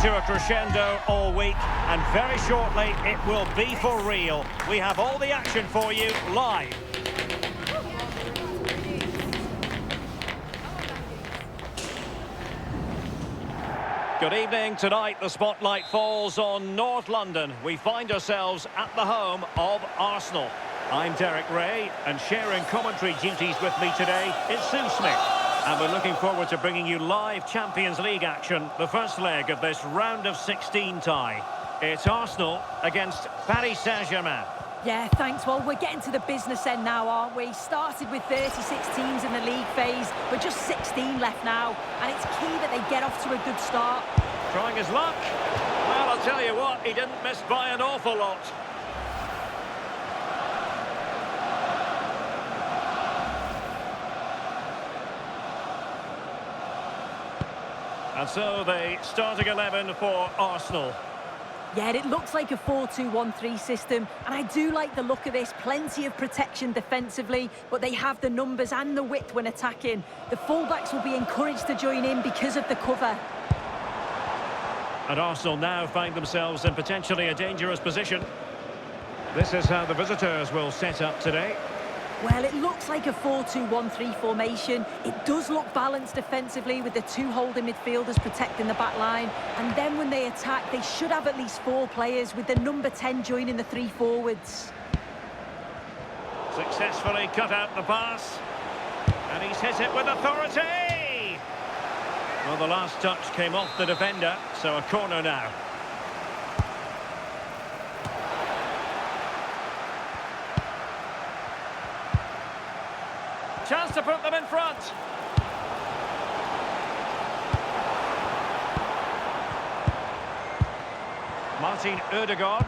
to a crescendo all week, and very shortly it will be for real. We have all the action for you live. Good evening. Tonight the spotlight falls on North London. We find ourselves at the home of Arsenal. I'm Derek Ray, and sharing commentary duties with me today is Sue Smith. And we're looking forward to bringing you live Champions League action, the first leg of this round of 16 tie. It's Arsenal against Paris Saint-Germain. Yeah, thanks. Well, we're getting to the business end now, aren't we? Started with 36 teams in the league phase. We're just 16 left now, and it's key that they get off to a good start. Trying his luck? Well, I'll tell you what, he didn't miss by an awful lot. And so the starting 11 for Arsenal. Yeah, it looks like a 4-2-1-3 system, and I do like the look of this. Plenty of protection defensively, but they have the numbers and the width when attacking. The fullbacks will be encouraged to join in because of the cover. And Arsenal now find themselves in potentially a dangerous position. This is how the visitors will set up today. Well, it looks like a 4-2-1-3 formation. It does look balanced defensively with the two holding midfielders protecting the back line. And then when they attack, they should have at least 4 players, with the number 10 joining the 3 forwards. Successfully cut out the pass. And he's hit it with authority! Well, the last touch came off the defender, so a corner now. Chance to put them in front. Martin Ødegaard.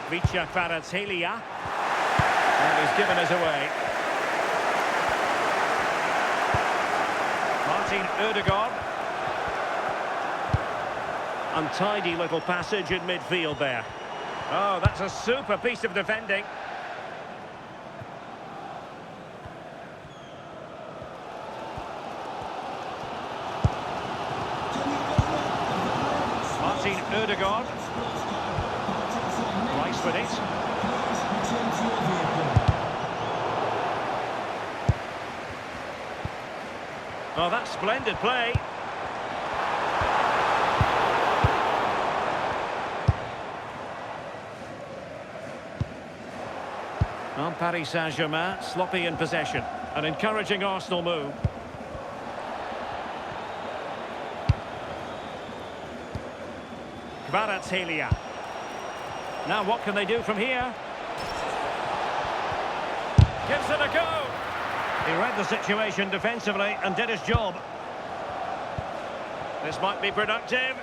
Vicha Kvaratskhelia. And he's given us away. Martin Ødegaard. Untidy little passage in midfield there. Oh, that's a super piece of defending. Martin Ødegaard. Rice with it. Oh, that's splendid play. Well, Paris Saint-Germain sloppy in possession. An encouraging Arsenal move. Kvaratskhelia. Now what can they do from here? Gives it a go. He read the situation defensively and did his job. This might be productive.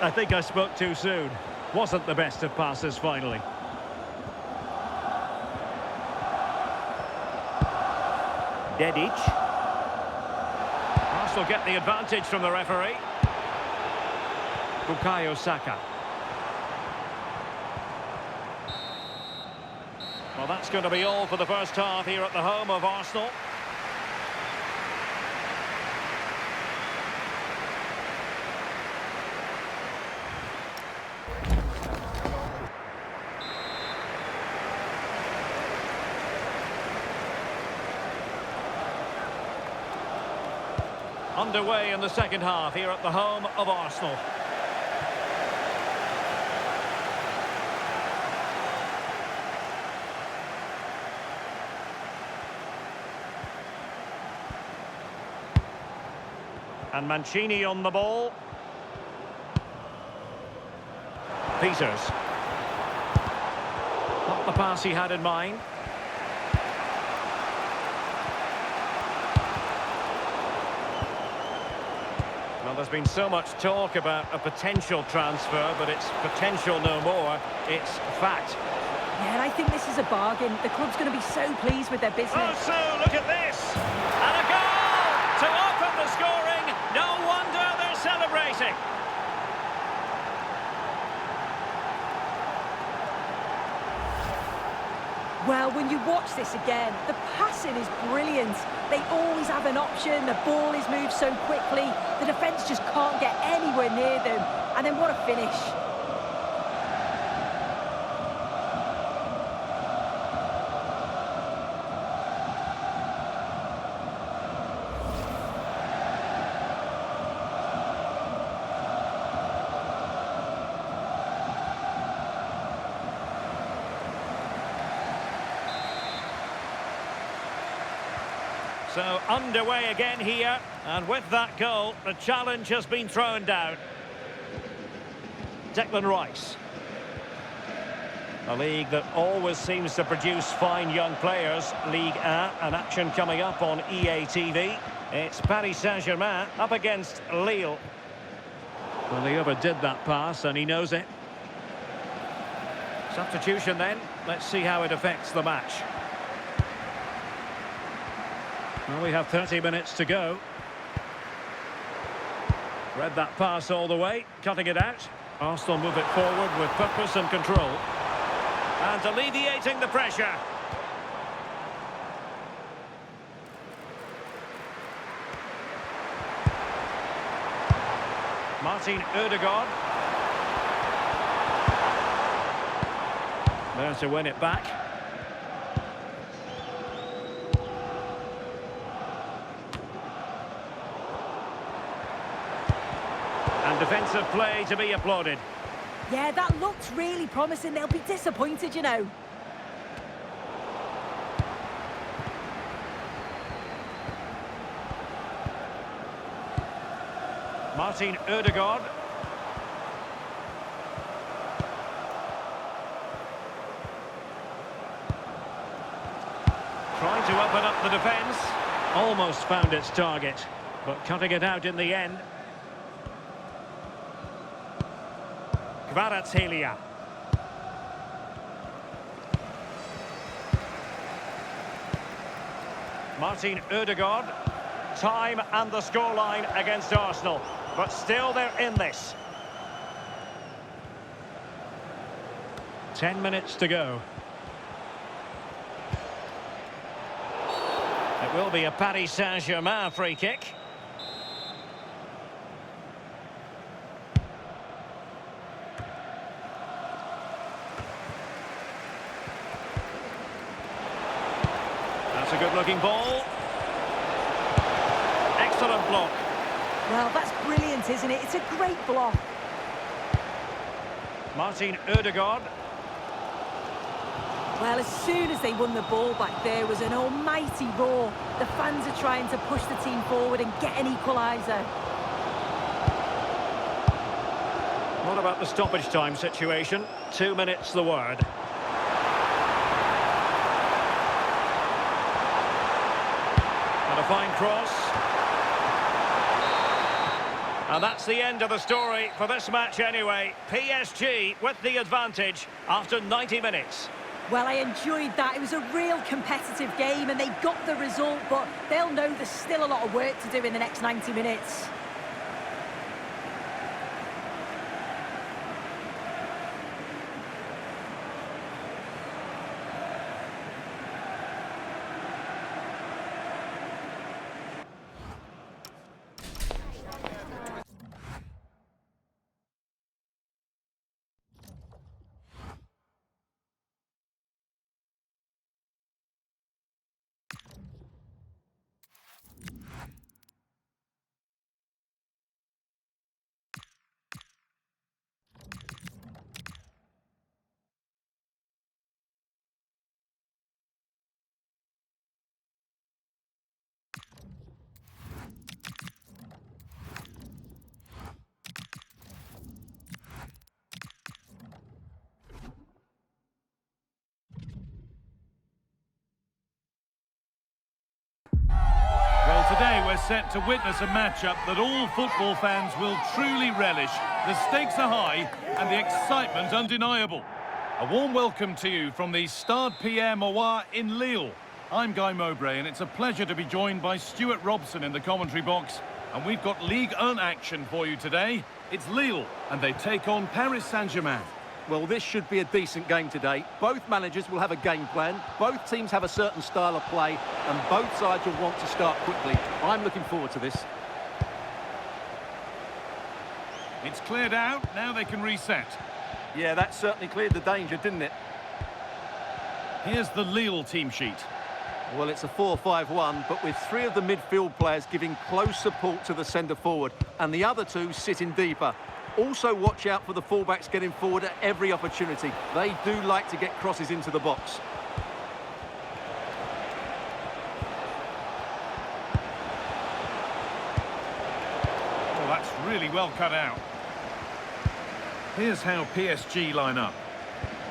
I think I spoke too soon. Wasn't the best of passes finally. Dedic. Arsenal get the advantage from the referee. Bukayo Saka. Well, that's going to be all for the first half here at the home of Arsenal. Underway in the second half here at the home of Arsenal. And Mancini on the ball. Peters. Not the pass he had in mind. Well, there's been so much talk about a potential transfer, but it's potential no more. It's fact. Yeah, and I think this is a bargain. The club's going to be so pleased with their business. Oh, so look at this. And a goal to open the scoring. No wonder they're celebrating. Well, when you watch this again, the passing is brilliant. They always have an option, the ball is moved so quickly, the defence just can't get anywhere near them. And then what a finish. So underway again here, and with that goal, the challenge has been thrown down. Declan Rice. A league that always seems to produce fine young players. Ligue 1, an action coming up on EA TV. It's Paris Saint-Germain up against Lille. Well, he overdid that pass, and he knows it. Substitution then. Let's see how it affects the match. Well, we have 30 minutes to go. Read that pass all the way, cutting it out. Arsenal move it forward with purpose and control. And alleviating the pressure. Martin Ødegaard. There to win it back. And defensive play to be applauded. Yeah, that looked really promising. They'll be disappointed, you know. Martin Ødegaard. Trying to open up the defence. Almost found its target, but cutting it out in the end. Kvaratskhelia. Martin Ødegaard. Time and the scoreline against Arsenal, but still they're in this. 10 minutes to go. It will be a Paris Saint-Germain free kick. That's a good-looking ball. Excellent block. Well, that's brilliant, isn't it? It's a great block. Martin Ødegaard. Well, as soon as they won the ball back, there was an almighty roar. The fans are trying to push the team forward and get an equaliser. What about the stoppage time situation? 2 minutes the word. And a fine cross. And that's the end of the story for this match anyway. PSG with the advantage after 90 minutes. Well, I enjoyed that. It was a real competitive game and they got the result, but they'll know there's still a lot of work to do in the next 90 minutes. Today we're set to witness a matchup that all football fans will truly relish. The stakes are high and the excitement undeniable. A warm welcome to you from the Stade Pierre Mauroy in Lille. I'm Guy Mowbray and it's a pleasure to be joined by Stuart Robson in the commentary box. And we've got Ligue 1 action for you today. It's Lille and they take on Paris Saint-Germain. Well, this should be a decent game today. Both managers will have a game plan. Both teams have a certain style of play, and both sides will want to start quickly. I'm looking forward to this. It's cleared out, now they can reset. Yeah, that certainly cleared the danger, didn't it? Here's the Lille team sheet. Well, it's a 4-5-1, but with three of the midfield players giving close support to the centre-forward, and the other two sitting deeper. Also watch out for the fullbacks getting forward at every opportunity. They do like to get crosses into the box. Oh, that's really well cut out. Here's how PSG line up.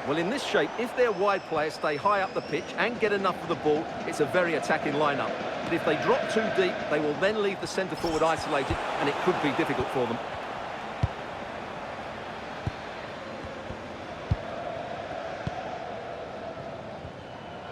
Well, in this shape, if their wide players stay high up the pitch and get enough of the ball, it's a very attacking lineup. But if they drop too deep, they will then leave the centre-forward isolated, and it could be difficult for them.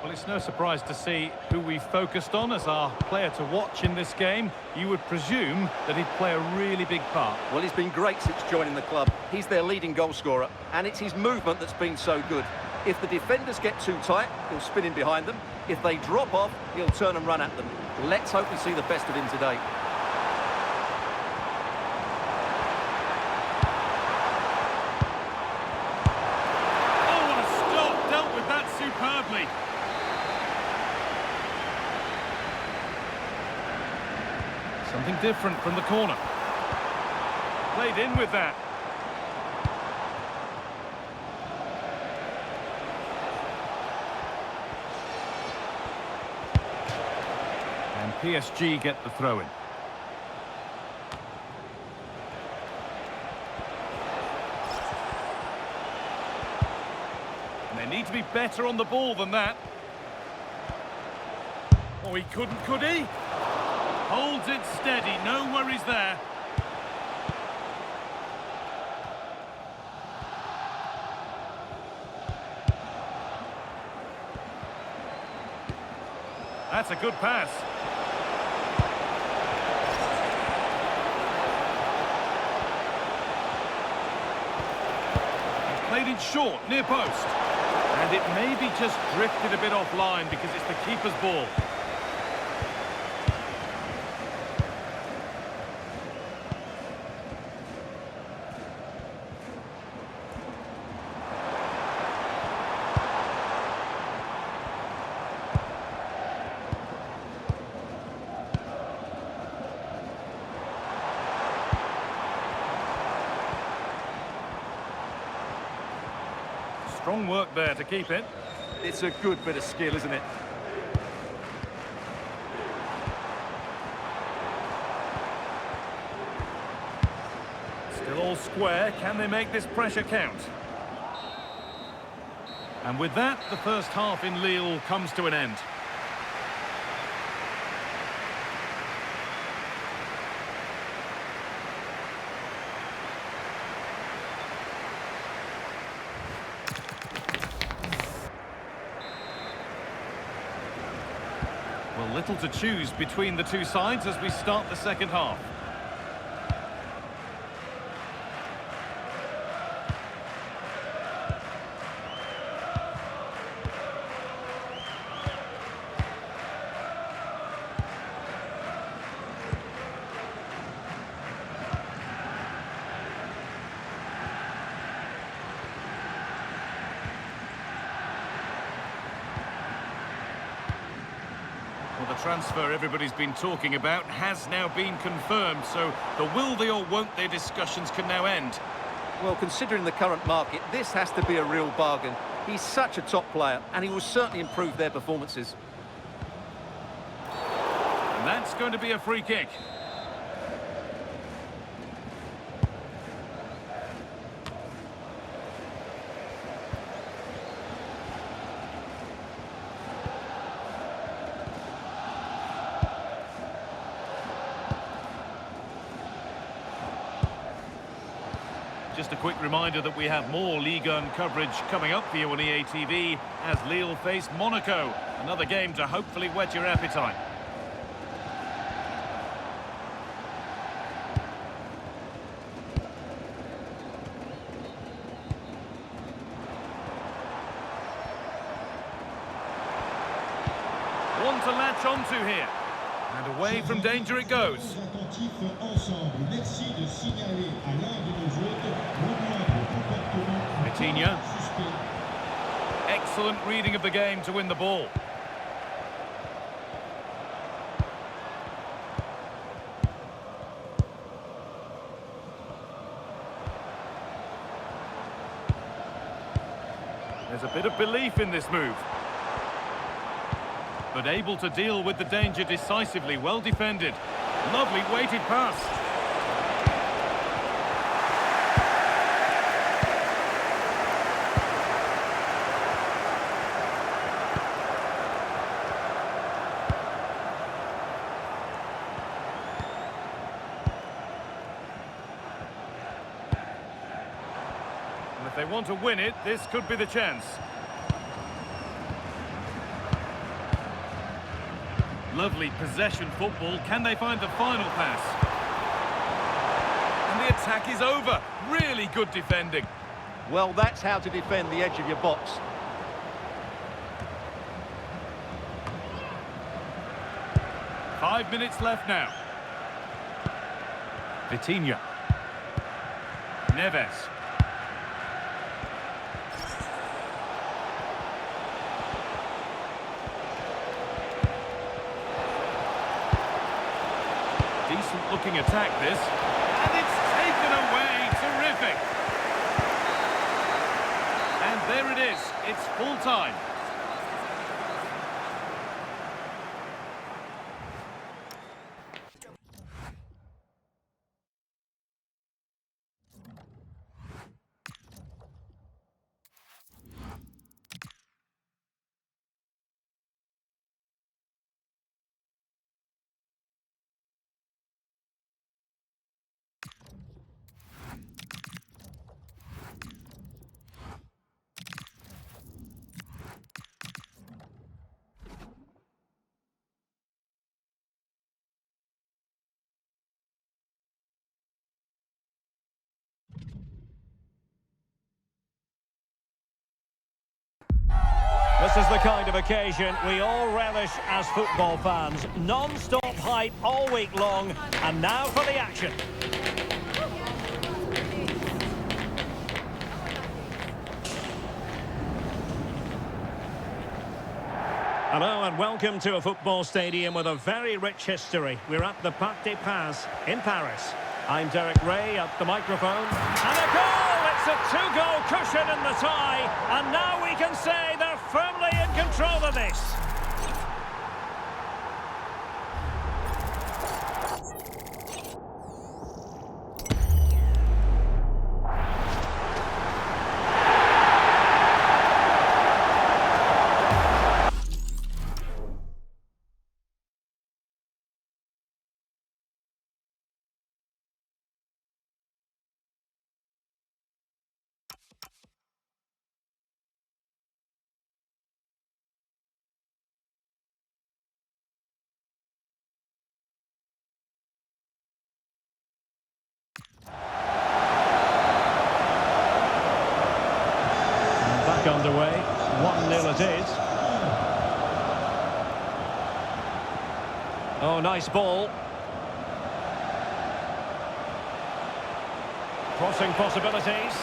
Well, it's no surprise to see who we focused on as our player to watch in this game. You would presume that he'd play a really big part. Well, he's been great since joining the club. He's their leading goal scorer, and it's his movement that's been so good. If the defenders get too tight, he'll spin in behind them. If they drop off, he'll turn and run at them. Let's hope we see the best of him today. Oh, what a stop! Dealt with that superbly. Something different from the corner. Played in with that. And PSG get the throw-in. And they need to be better on the ball than that. Oh, he couldn't, could he? Holds it steady, no worries there. That's a good pass. He's played it short, near post. And it maybe just drifted a bit offline because it's the keeper's ball. Strong work there to keep it. It's a good bit of skill, isn't it? Still all square. Can they make this pressure count? And with that, the first half in Lille comes to an end. Well, little to choose between the two sides as we start the second half. Well, the transfer everybody's been talking about has now been confirmed, so the will they or won't they discussions can now end. Well, considering the current market, this has to be a real bargain. He's such a top player, and he will certainly improve their performances. And that's going to be a free kick. Just a quick reminder that we have more Ligue 1 coverage coming up for you on EA TV as Lille face Monaco. Another game to hopefully whet your appetite. one to latch onto here. And away from danger it goes. Vitinha. Excellent reading of the game to win the ball. There's a bit of belief in this move. But able to deal with the danger decisively, well defended. Lovely weighted pass. And if they want to win it, this could be the chance. Lovely possession football. Can they find the final pass? And the attack is over. Really good defending. Well, that's how to defend the edge of your box. Five minutes left now. Vitinha. Neves. Decent looking attack this, and it's taken away. Terrific. And there it is, it's full time. This is the kind of occasion we all relish as football fans. Non-stop hype all week long, and now for the action. Hello and welcome to a football stadium with a very rich history. We're at the Parc des Princes in Paris. I'm Derek Ray at the microphone. And a goal! It's a two-goal cushion in the tie. And now we can say they're firmly in control of this. Back underway, 1-0 it is. Oh, nice ball. Crossing possibilities.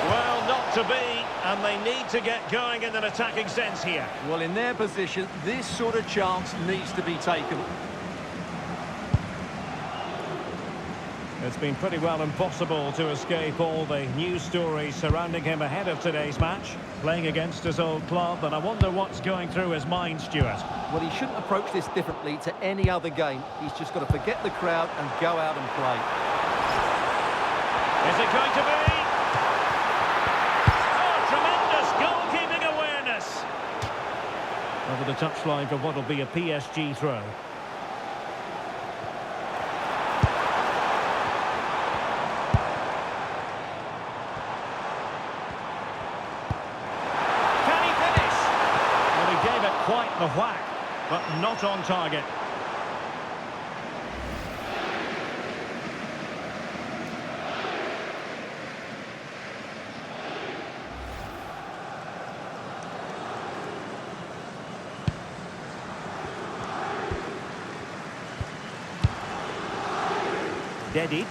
Well, not to be, and they need to get going in an attacking sense here. Well, in their position, this sort of chance needs to be taken. It's been pretty well impossible to escape all the news stories surrounding him ahead of today's match. Playing against his old club, and I wonder what's going through his mind, Stuart. Well, he shouldn't approach this differently to any other game. He's just got to forget the crowd and go out and play. Is it going to be? Oh, tremendous goalkeeping awareness. Over the touchline for what will be a PSG throw. Quite the whack, but not on target. Dedic.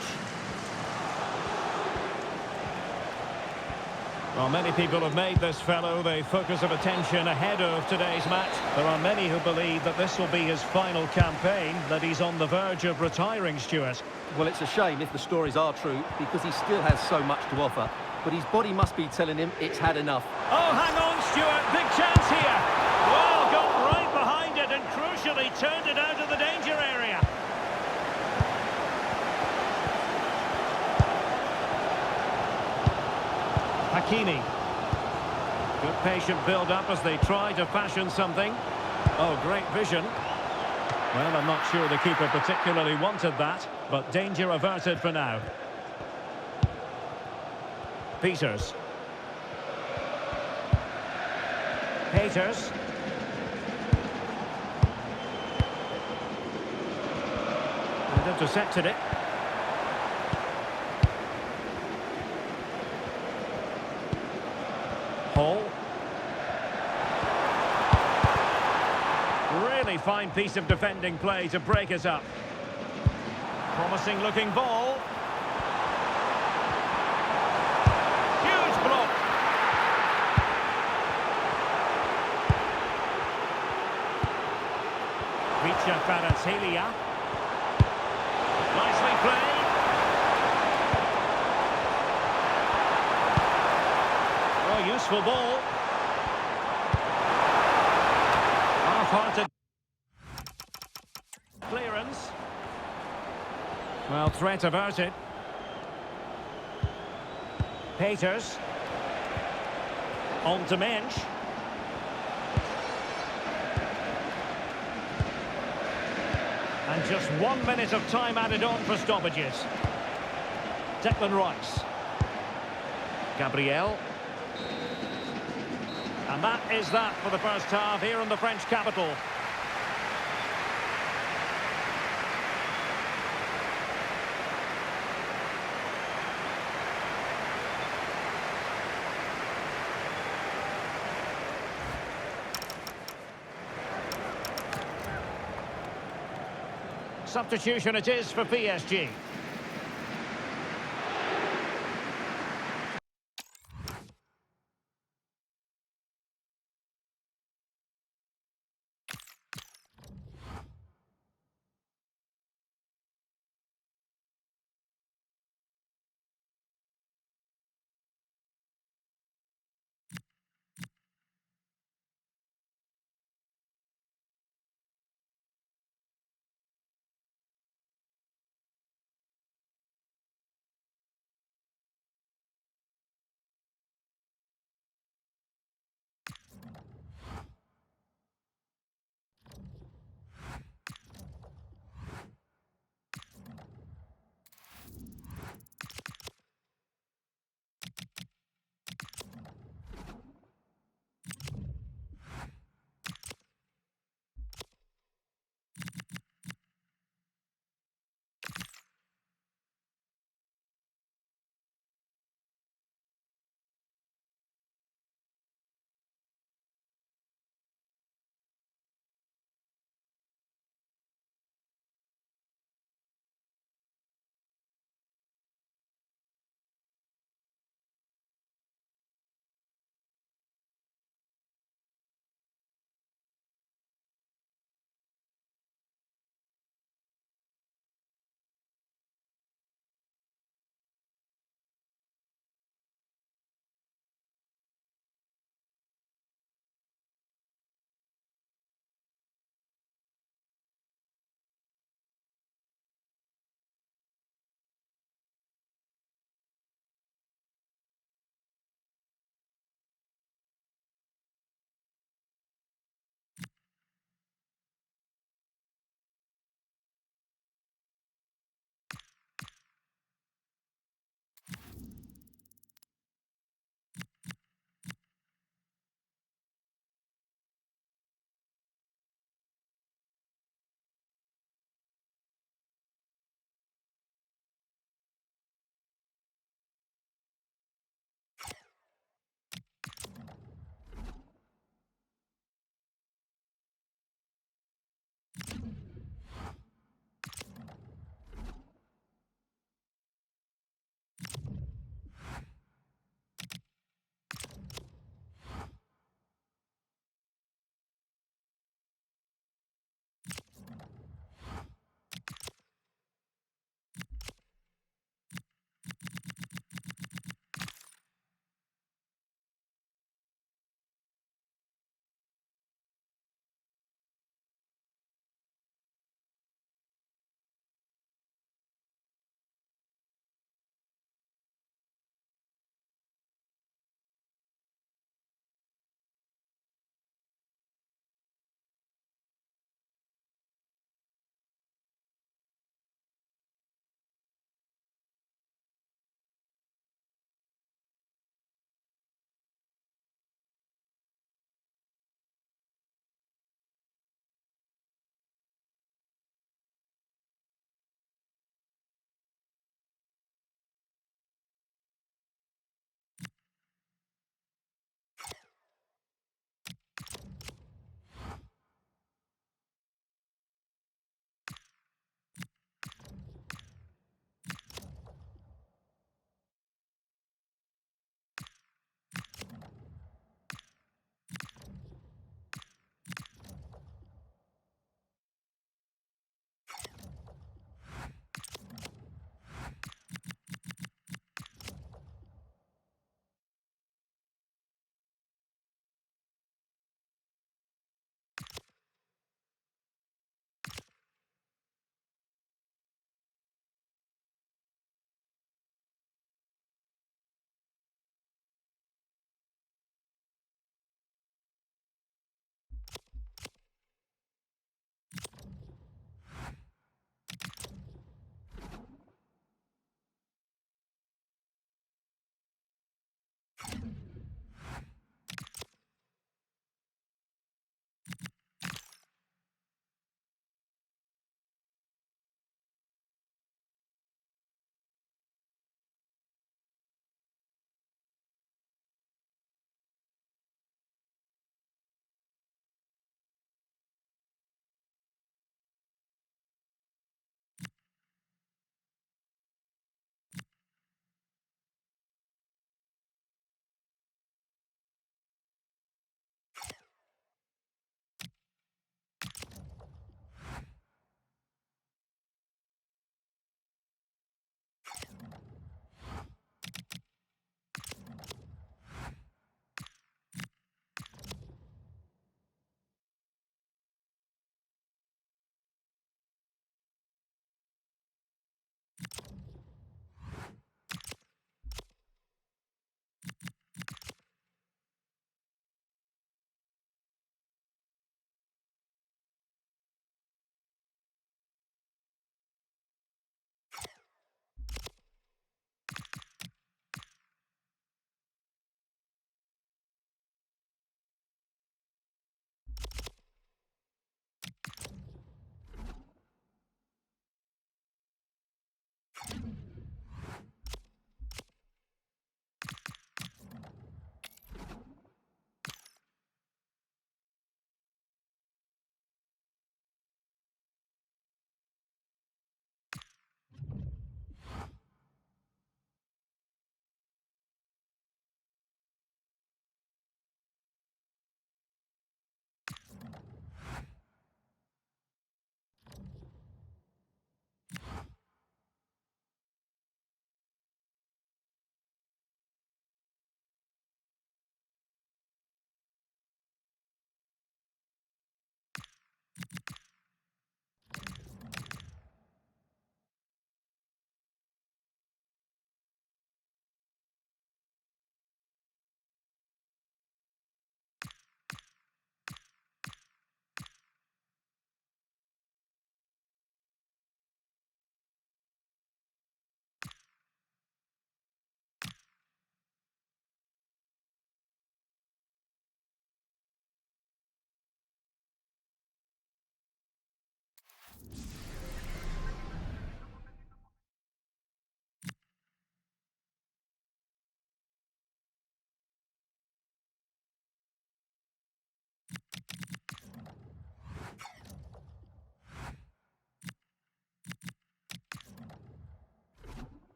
Well, many people have made this fellow the focus of attention ahead of today's match. There are many who believe that this will be his final campaign, that he's on the verge of retiring, Stuart. Well, it's a shame if the stories are true, because he still has so much to offer. But his body must be telling him it's had enough. Oh, hang on, Stuart. Big chance here. Well, got right behind it and crucially turned it out of the danger area. Hakimi. Good patient build-up as they try to fashion something. Oh, great vision. Well, I'm not sure the keeper particularly wanted that, but danger averted for now. Peters. Peters. And intercepted it. Hall. Really fine piece of defending play to break us up. Promising looking ball. Huge block. Richa Kvaratskhelia. Nicely played. Oh, useful ball. Half-hearted clearance. Well, threat averted. Peters. On to Mensch. And just 1 minute of time added on for stoppages. Declan Rice. Gabriel. And that is that for the first half here in the French capital. Substitution it is for PSG.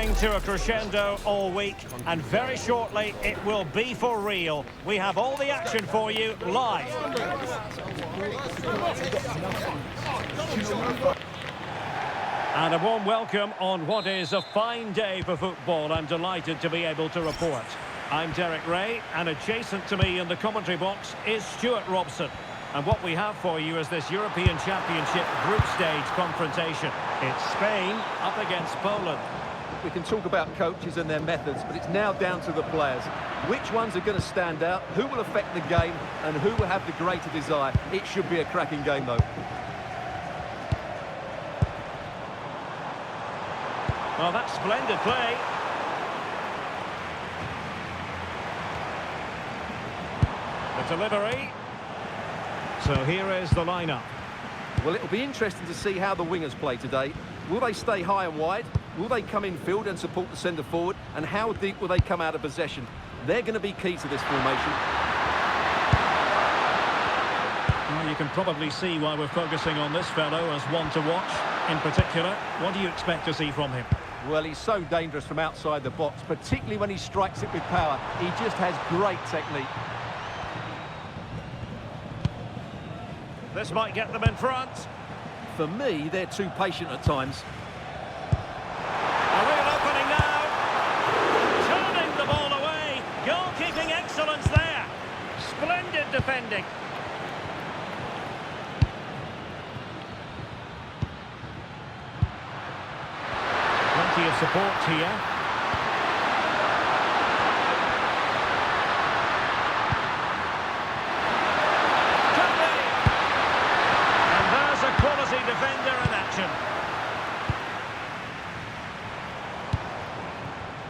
building to a crescendo all week, and very shortly it will be for real. We have all the action for you live. And a warm welcome on what is a fine day for football. I'm delighted to be able to report. I'm Derek Ray, and adjacent to me in the commentary box is Stuart Robson. And what we have for you is this European Championship group stage confrontation. It's Spain up against Poland. We can talk about coaches and their methods, but it's now down to the players. Which ones are going to stand out, who will affect the game, and who will have the greater desire? It should be a cracking game, though. Well, that's splendid play. The delivery. So here is the lineup. Well, it'll be interesting to see how the wingers play today. Will they stay high and wide? Will they come in field and support the centre forward? And how deep will they come out of possession? They're going to be key to this formation. Well, you can probably see why we're focusing on this fellow as one to watch. In particular, what do you expect to see from him? Well, he's so dangerous from outside the box, particularly when he strikes it with power. He just has great technique. This might get them in front. For me, they're too patient at times. A real opening now. Turning the ball away. Goalkeeping excellence there. Splendid defending. Plenty of support here. Defender in action.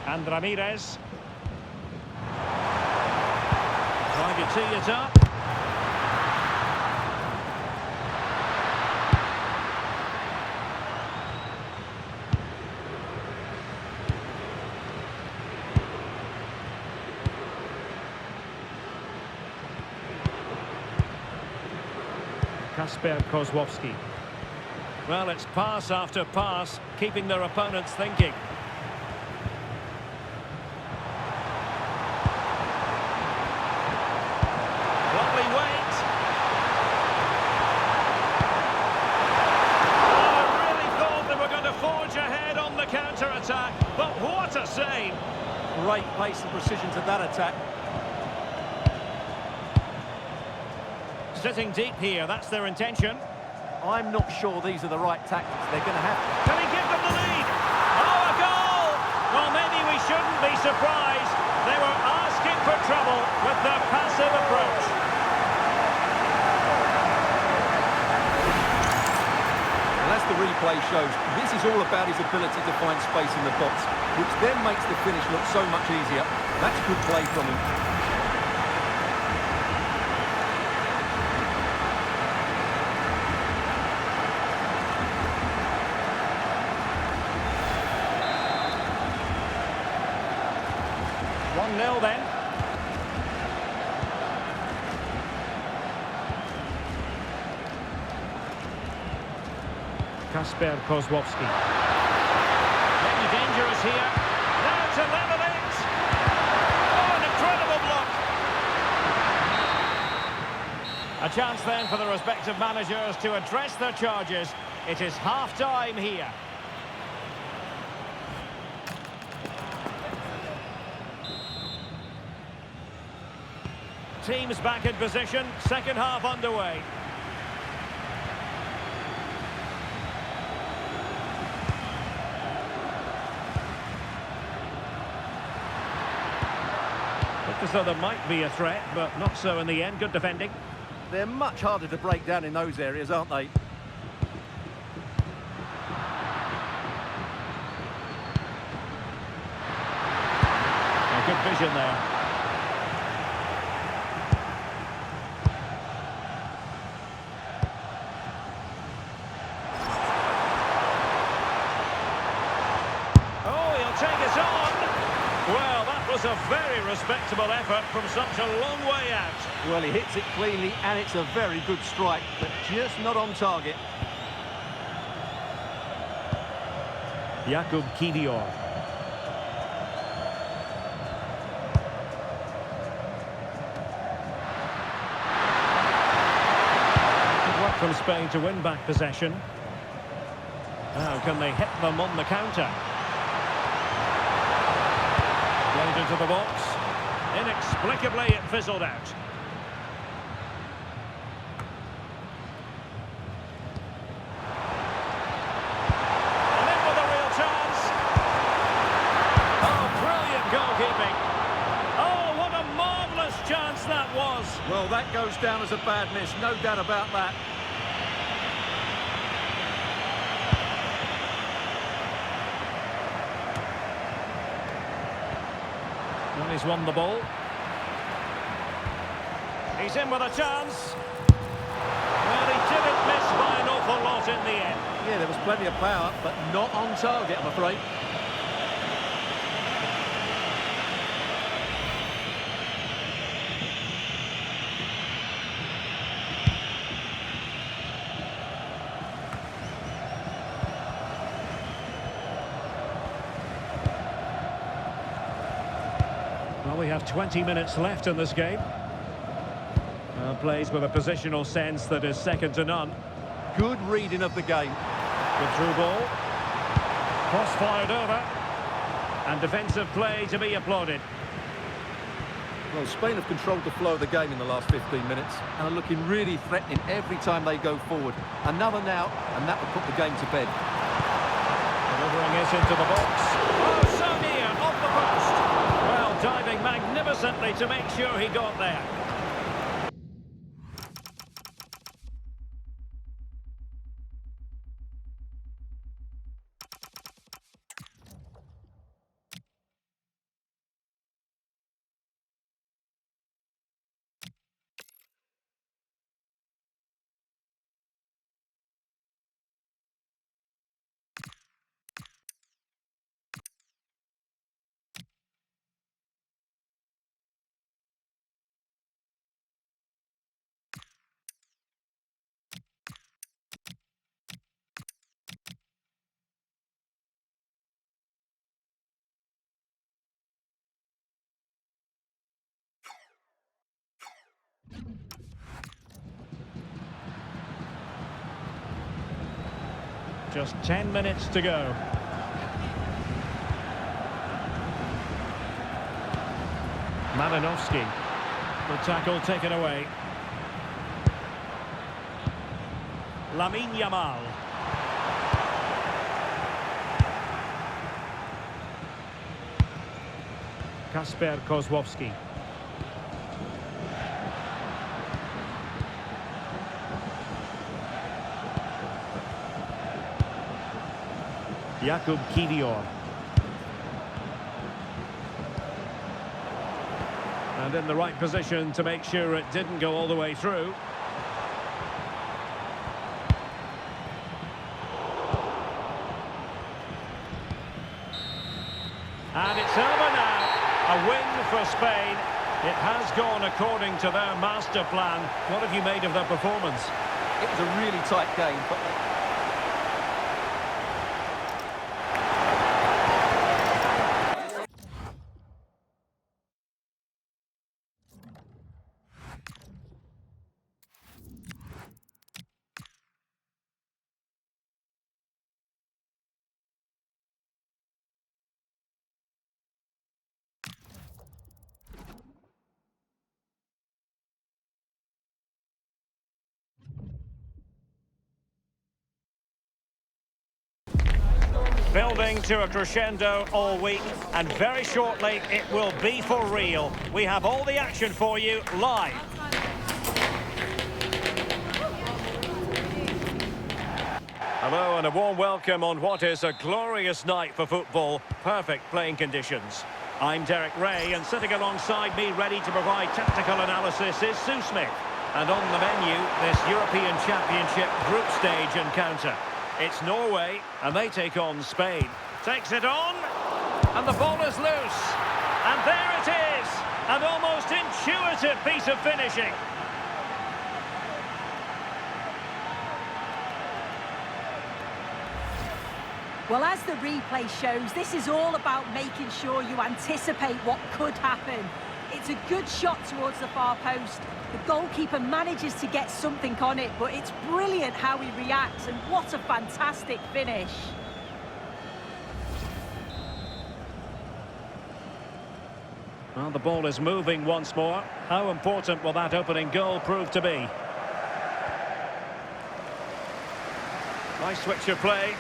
And Ramirez. Trying to tee it up. Kasper Kozłowski. Well, it's pass after pass, keeping their opponents thinking. Lovely wait. Oh, I really thought they were going to forge ahead on the counter-attack, but what a save! Great pace and precision to that attack. Sitting deep here, that's their intention. I'm not sure these are the right tactics. They're going to have to. Can he give them the lead? Oh, a goal! Well, maybe we shouldn't be surprised. They were asking for trouble with their passive approach. And as the replay shows, this is all about his ability to find space in the box, which then makes the finish look so much easier. That's good play from him. Nil then. Kasper Kozłowski. Maybe dangerous here. Now to level it. Oh, an incredible block. A chance then for the respective managers to address their charges. It is half-time here. Teams back in position, second half underway. Looked as though there might be a threat, but not so in the end. Good defending. They're much harder to break down in those areas, aren't they? Good vision there. Take it on. Well, that was a very respectable effort from such a long way out. Well, he hits it cleanly, and it's a very good strike, but just not on target. Jakub Kiwior. from Spain to win back possession. Now can they hit them on the counter? Played into the box. Inexplicably it fizzled out. And in with a real chance. Oh, brilliant goalkeeping. Oh, what a marvellous chance that was. Well, that goes down as a bad miss, no doubt about that. Well, he's won the ball. He's in with a chance. Well, he didn't miss by an awful lot in the end. Yeah, there was plenty of power, but not on target, I'm afraid. Well, we have 20 minutes left in this game. Plays with a positional sense that is second to none. Good reading of the game. Good through ball. Cross fired over. And defensive play to be applauded. Well, Spain have controlled the flow of the game in the last 15 minutes and are looking really threatening every time they go forward. Another now, and that will put the game to bed. Delivering it into the box. Oh, so near, off the post. Well, diving magnificently to make sure he got there. Just 10 minutes to go. Malinovsky. The tackle taken away. Lamine Yamal. Kasper Kozłowski. Jakub Kiwior. And in the right position to make sure it didn't go all the way through. And it's over now. A win for Spain. It has gone according to their master plan. What have you made of their performance? It was a really tight game, but... Building to a crescendo all week, and very shortly it will be for real. We have all the action for you live. Hello and a warm welcome on what is a glorious night for football. Perfect playing conditions. I'm Derek Ray, and sitting alongside me ready to provide tactical analysis is Sue Smith. And on the menu, this European Championship group stage encounter. It's Norway, and they take on Spain. Takes it on, and the ball is loose. And there it is, an almost intuitive piece of finishing. Well, as the replay shows, this is all about making sure you anticipate what could happen. It's a good shot towards the far post. The goalkeeper manages to get something on it, but it's brilliant how he reacts, and what a fantastic finish. Well, the ball is moving once more. How important will that opening goal prove to be? Nice switch of play.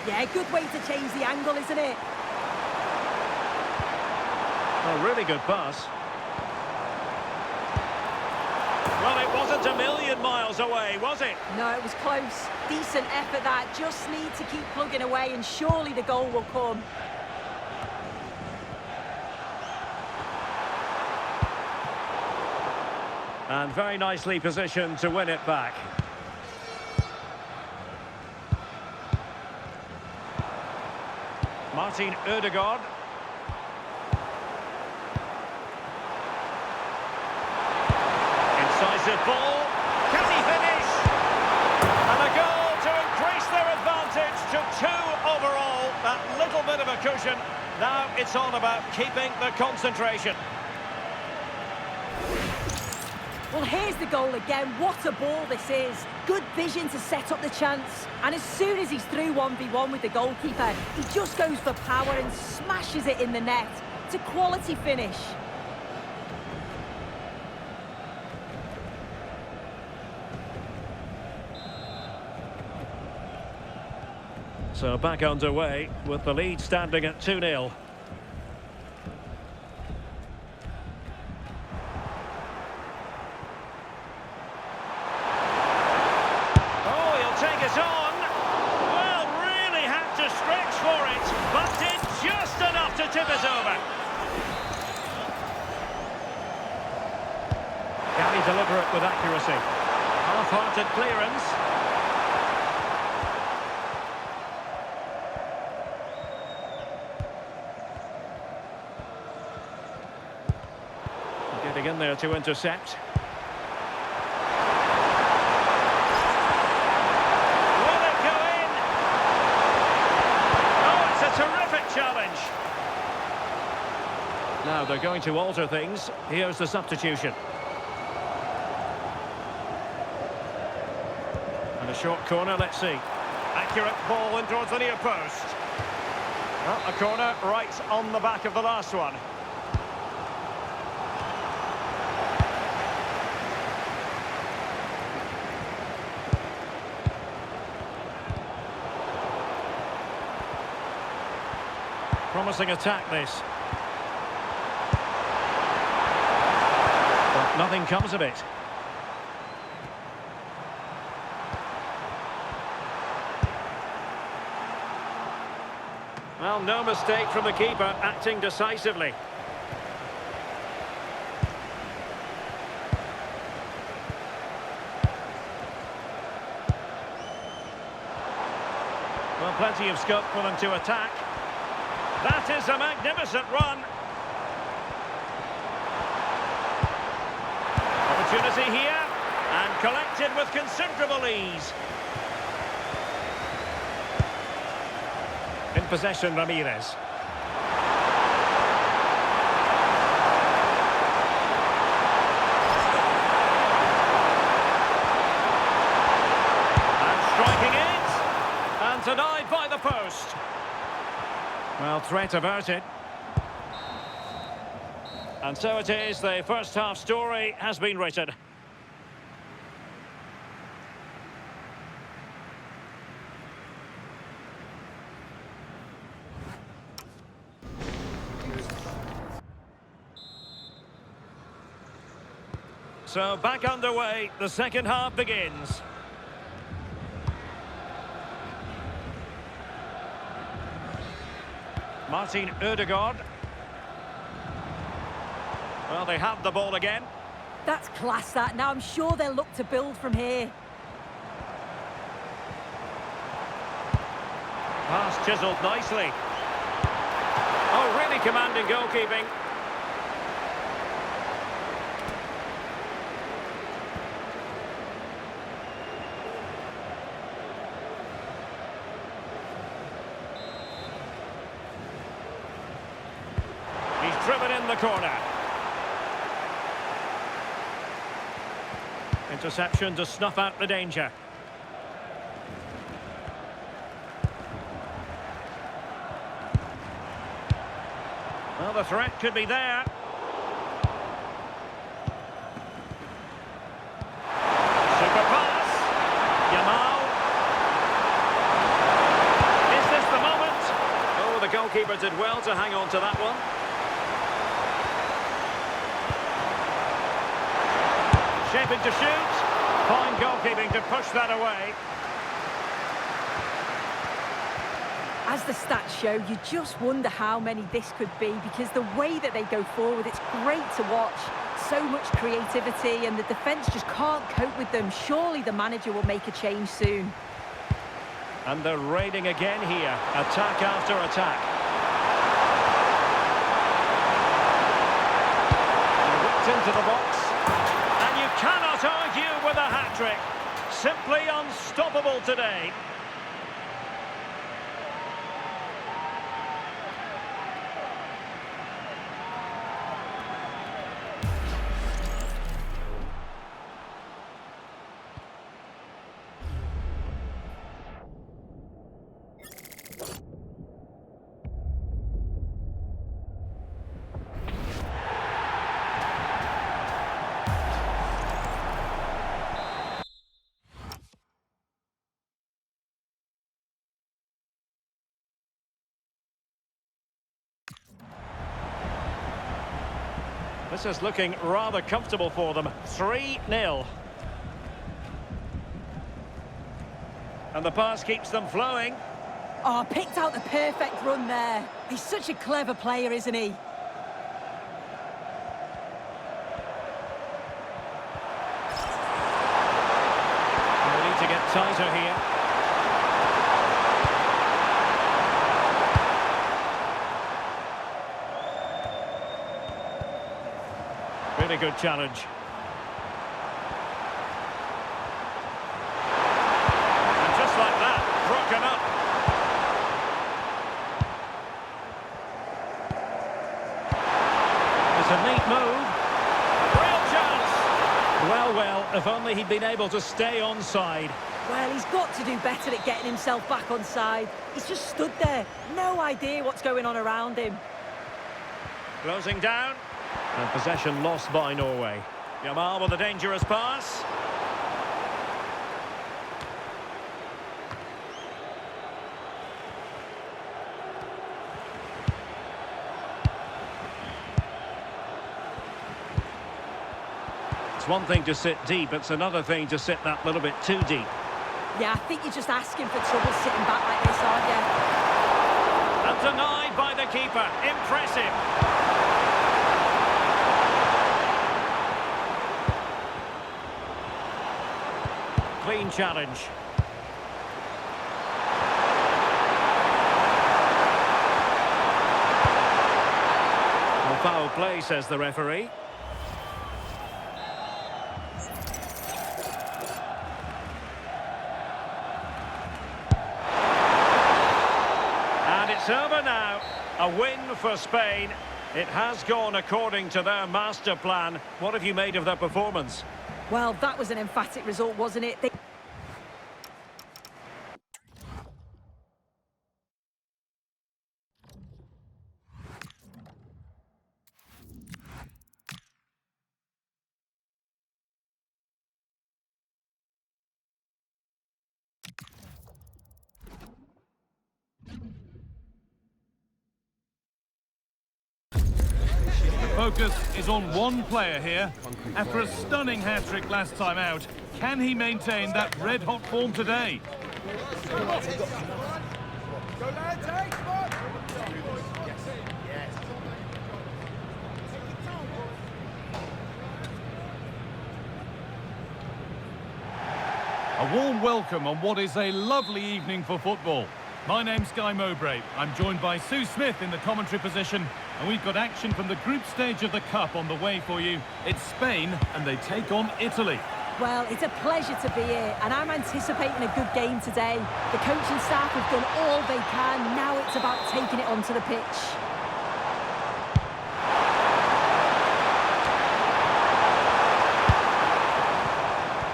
Yeah, good way to change the angle, isn't it? A really good pass. Well, it wasn't a million miles away, was it? No, it was close. Decent effort that. Just need to keep plugging away and surely the goal will come. And very nicely positioned to win it back. Martin Ødegaard. Incisive ball. Can he finish? And a goal to increase their advantage to 2 overall. That little bit of a cushion. Now it's all about keeping the concentration. Well, here's the goal again. What a ball this is. Good vision to set up the chance. And as soon as he's through 1v1 with the goalkeeper, he just goes for power and smashes it in the net. It's a quality finish. So back underway with the lead standing at 2-0. Tip it over. Can he deliver it with accuracy? Half-hearted clearance. Getting in there to intercept. Will it go in? Oh, it's a terrific challenge. Now they're going to alter things. Here's the substitution. And a short corner, let's see. Accurate ball in towards the near post. Well, a corner right on the back of the last one. Promising attack, this. Nothing comes of it. Well, no mistake from the keeper, acting decisively. Well, plenty of scope for them to attack. That is a magnificent run. Opportunity here, and collected with considerable ease. In possession, Ramirez. And striking it, and denied by the post. Well, threat averted. And so it is, the first half story has been written. So back underway, the second half begins. Martin Ødegaard. Well, they have the ball again. That's class, that. Now I'm sure they'll look to build from here. Pass chiselled nicely. Oh, really commanding goalkeeping. He's driven in the corner. Interception to snuff out the danger. Well, the threat could be there. Super pass. Yamal. Is this the moment? Oh, the goalkeeper did well to hang on to that one. Shaping to shoot. Fine goalkeeping to push that away. As the stats show, you just wonder how many this could be, because the way that they go forward, it's great to watch. So much creativity, and the defence just can't cope with them. Surely the manager will make a change soon. And they're raiding again here. Attack after attack. And whipped into the box. And you cannot argue with a hat-trick. Simply unstoppable today. This is looking rather comfortable for them. 3-0. And the pass keeps them flowing. Oh, picked out the perfect run there. He's such a clever player, isn't he? They need to get tighter here. Really good challenge. And just like that, broken up. It's a neat move. Real chance. Well, if only he'd been able to stay onside. Well, he's got to do better at getting himself back onside. He's just stood there. No idea what's going on around him. Closing down. And possession lost by Norway. Yamal with a dangerous pass. It's one thing to sit deep, it's another thing to sit that little bit too deep. Yeah, I think you're just asking for trouble sitting back like this, aren't you? And denied by the keeper. Impressive. Clean challenge. Well, foul play, says the referee. And it's over now. A win for Spain. It has gone according to their master plan. What have you made of their performance? Well, that was an emphatic result, wasn't it? Focus is on one player here. After a stunning hat-trick last time out, can he maintain that red-hot form today? A warm welcome on what is a lovely evening for football. My name's Guy Mowbray. I'm joined by Sue Smith in the commentary position, and we've got action from the group stage of the Cup on the way for you. It's Spain, and they take on Italy. Well, it's a pleasure to be here, and I'm anticipating a good game today. The coaching staff have done all they can. Now it's about taking it onto the pitch.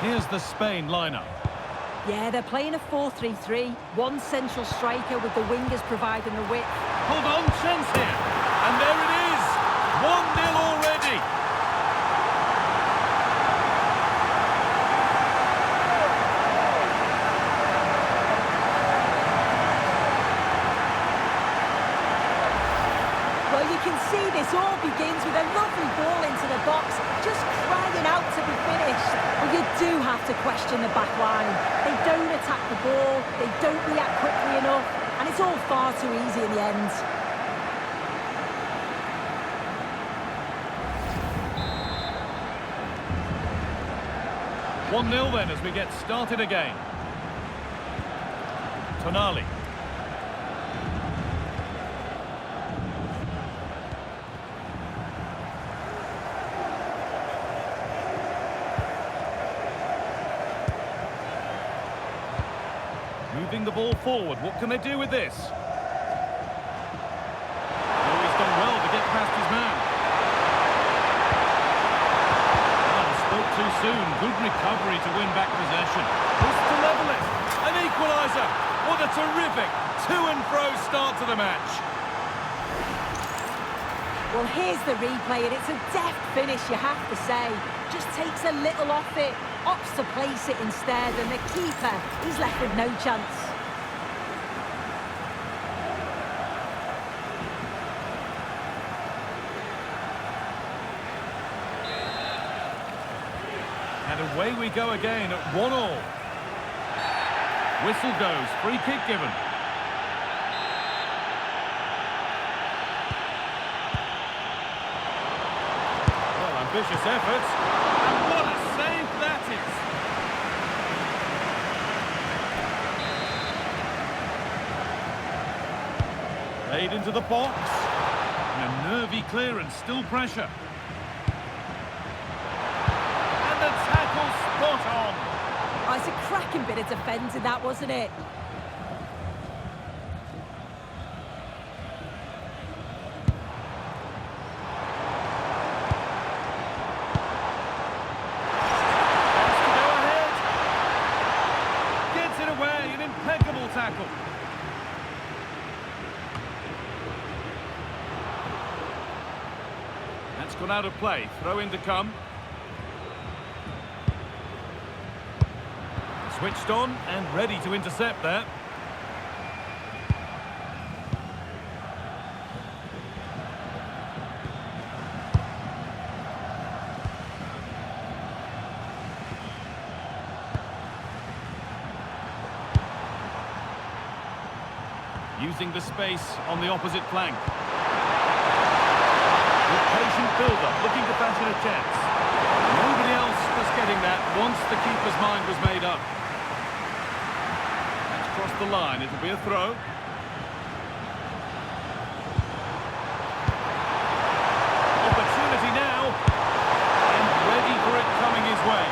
Here's the Spain lineup. Yeah, they're playing a 4-3-3. One central striker with the wingers providing the width. Hold on, chance here. And there it is. 1-0 already. Well, you can see this all begins with a lovely ball into the box, just crying out to be finished. But you do have to question the back line. They don't attack the ball, they don't react quickly enough, and it's all far too easy in the end. One 0 then as we get started again. Tonali. Moving the ball forward. What can they do with this? Oh, he's done well to get past his man. Spoke too soon. Good recovery to win back possession. Push to level it. An equaliser. What a terrific to-and-fro start to the match. Well, here's the replay, and it's a deft finish, you have to say. Just takes a little off it, opts to place it instead, and the keeper, he's left with no chance. And away we go again at 1-1. Whistle goes, free kick given. Well, ambitious efforts. And what a save that is. Laid into the box. And a nervy clearance, still pressure. And the tackle spot on. Oh, it's a cracking bit of defending that, wasn't it? Wants to go ahead. Gets it away, an impeccable tackle. That's gone out of play. Throw in to come. Switched on and ready to intercept there. Using the space on the opposite flank. With patient build-up, looking to fashion a chance. Nobody else was getting that once the keeper's mind was made up. Across the line, it'll be a throw. Opportunity now, and ready for it coming his way.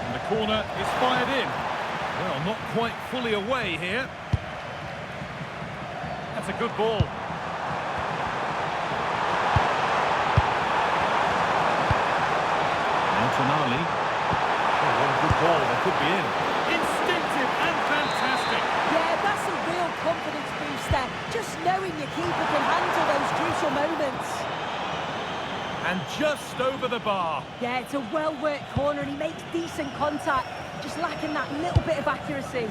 And the corner is fired in. Well, not quite fully away here. That's a good ball. Tonali. Oh, what a good ball. That could be in. Instinctive and fantastic. Yeah, that's a real confidence booster. Just knowing your keeper can handle those crucial moments. And just over the bar. Yeah, it's a well-worked corner, and he makes decent contact. Just lacking that little bit of accuracy.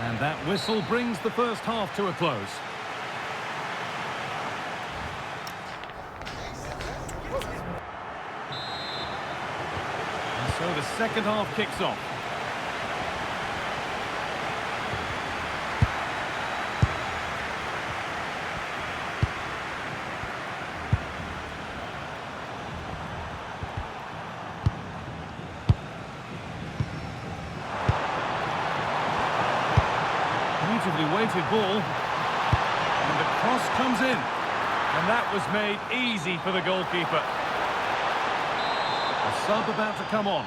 And that whistle brings the first half to a close. And so the second half kicks off. Beautifully weighted ball. And the cross comes in. And that was made easy for the goalkeeper. A sub about to come on.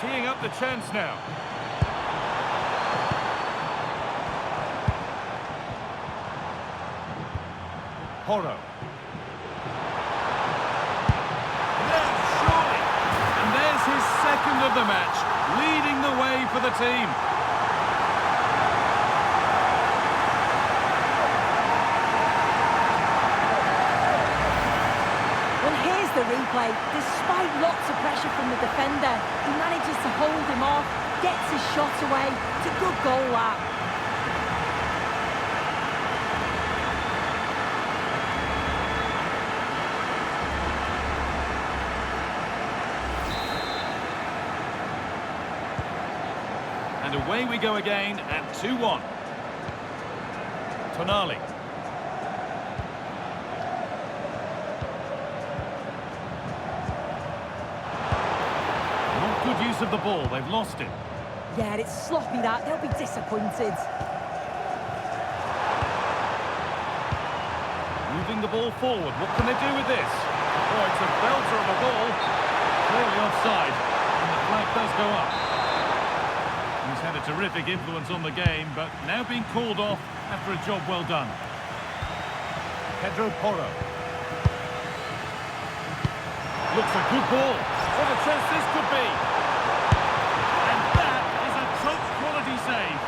Teeing up the chance now. Porro. Yes, surely. And there's his second of the match, leading the way for the team. Well, here's the replay. Despite lots of pressure from the defender, he manages to hold him off, gets his shot away. It's a good goal, that. And away we go again at 2-1. Tonali. Not good use of the ball, they've lost it. Yeah, it's sloppy, that. They'll be disappointed. Moving the ball forward, what can they do with this? Oh, it's a belter of a ball. Clearly offside, and the flag does go up. He's had a terrific influence on the game, but now being called off after a job well done. Pedro Porro. Looks a good ball. What a chance this could be. And that is a top-quality save.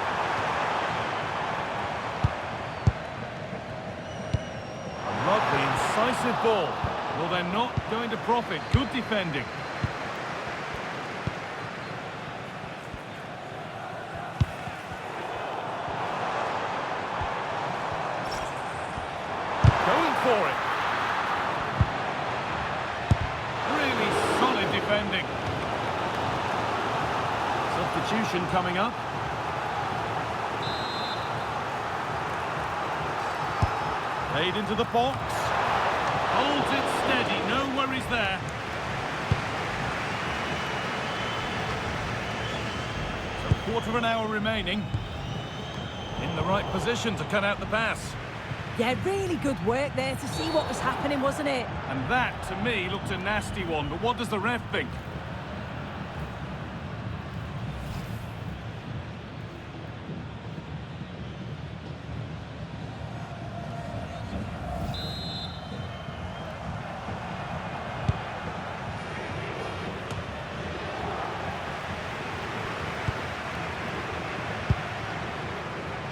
A lovely, incisive ball. Well, they're not going to profit. Good defending. Going for it. Really solid defending. Substitution coming up. Played into the box. Holds it steady, no worries there. So quarter of an hour remaining. In the right position to cut out the pass. Yeah, really good work there to see what was happening, wasn't it? And that, to me, looked a nasty one. But what does the ref think?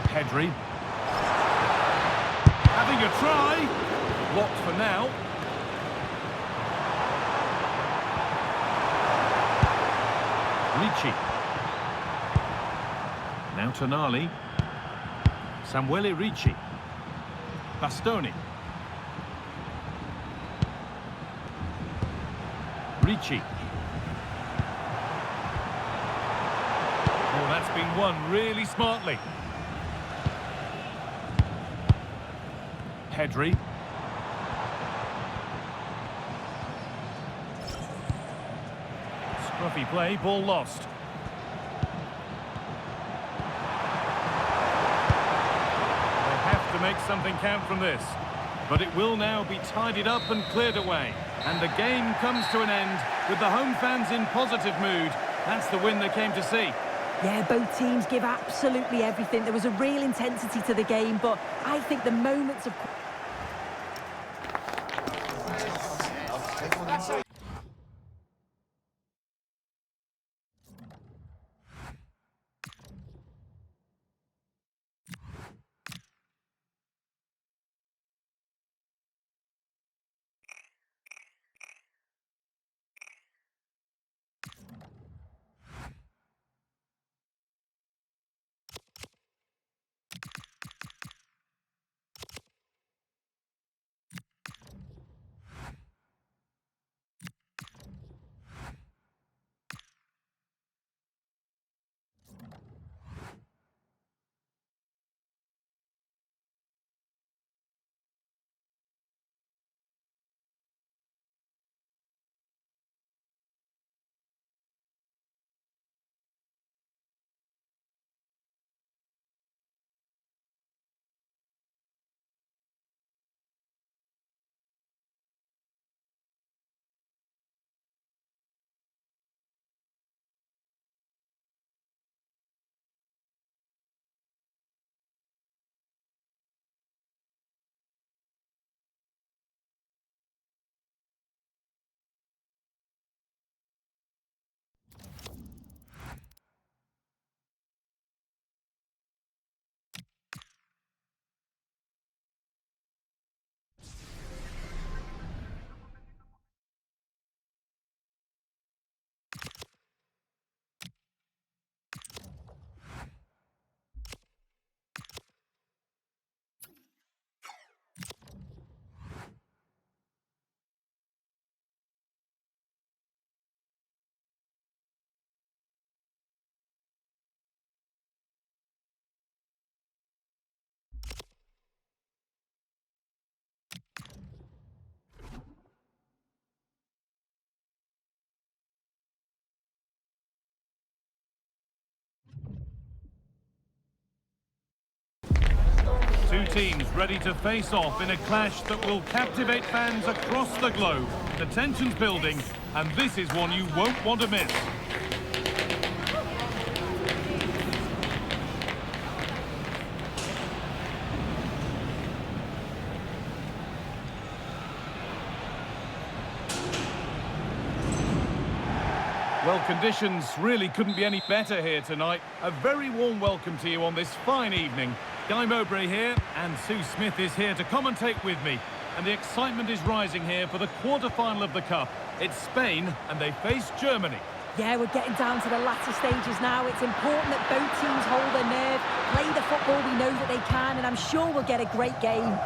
Pedri. Having a try. Blocked for now. Ricci. Now Tonali. Samuele Ricci. Bastoni. Ricci. Oh, that's been won really smartly. Pedri. Scruffy play, ball lost. They have to make something count from this. But it will now be tidied up and cleared away. And the game comes to an end with the home fans in positive mood. That's the win they came to see. Yeah, both teams give absolutely everything. There was a real intensity to the game, but I think the moments of... two teams ready to face off in a clash that will captivate fans across the globe. The tension's building, and this is one you won't want to miss. Well, conditions really couldn't be any better here tonight. A very warm welcome to you on this fine evening. Guy Mowbray here, and Sue Smith is here to commentate with me. And the excitement is rising here for the quarter-final of the Cup. It's Spain, and they face Germany. Yeah, we're getting down to the latter stages now. It's important that both teams hold their nerve, play the football we know that they can, and I'm sure we'll get a great game.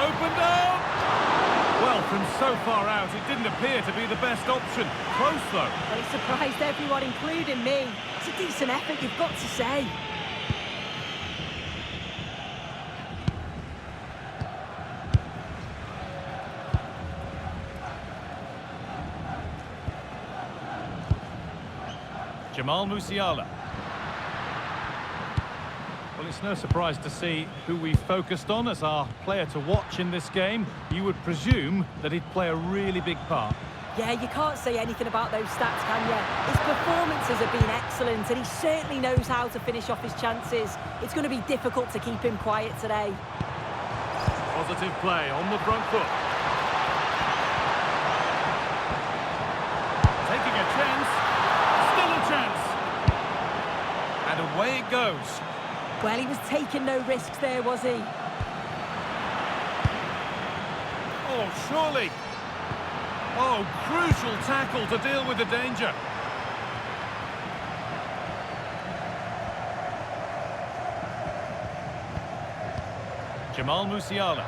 Opened up! Well, from so far out, it didn't appear to be the best option. Close, though. Well, it surprised everyone, including me. It's a decent effort, you've got to say. Jamal Musiala. Well, it's no surprise to see who we focused on as our player to watch in this game. You would presume that he'd play a really big part. Yeah, you can't say anything about those stats, can you? His performances have been excellent, and he certainly knows how to finish off his chances. It's going to be difficult to keep him quiet today. Positive play on the front foot. Taking a chance. Still a chance. And away it goes. Well, he was taking no risks there, was he? Oh, surely. Oh, crucial tackle to deal with the danger. Jamal Musiala.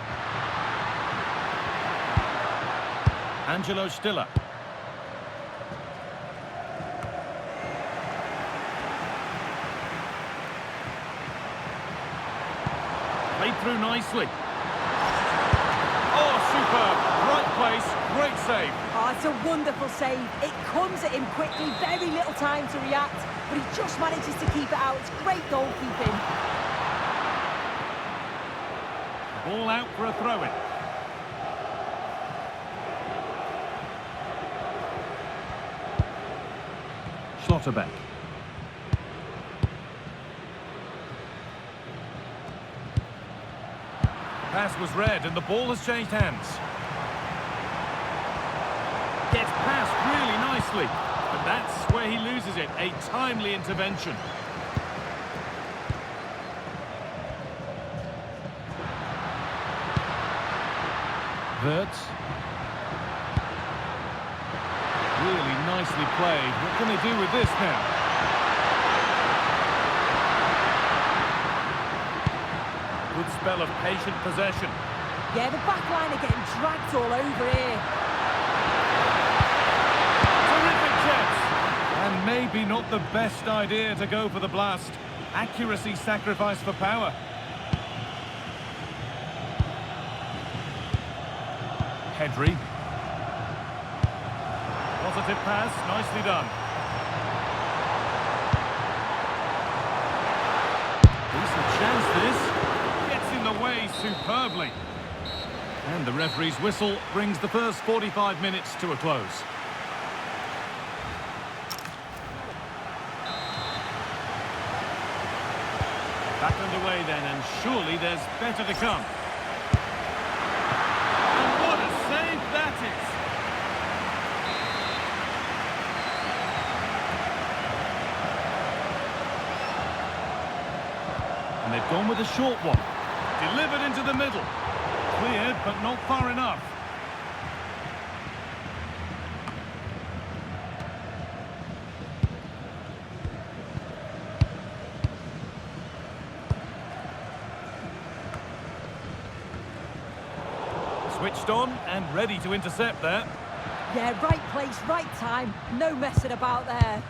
Angelo Stiller. Played through nicely. Oh, superb. Right place, great save. Oh, it's a wonderful save. It comes at him quickly, very little time to react, but he just manages to keep it out. It's great goalkeeping. Ball out for a throw-in. Schlotterbeck. Pass was read and the ball has changed hands. Gets past really nicely, but that's where he loses it. A timely intervention. Wirtz. Really nicely played. What can they do with this now? Good spell of patient possession. Yeah, the back line are getting dragged all over here. Terrific chance. And maybe not the best idea to go for the blast. Accuracy sacrificed for power. Pedri. Positive pass, nicely done. Decent chance this. Gets in the way superbly. And the referee's whistle brings the first 45 minutes to a close. Back underway then, and surely there's better to come. And what a save that is! And they've gone with a short one. Delivered into the middle. Cleared, but not far enough. Switched on and ready to intercept there. Yeah, right place, right time. No messing about there.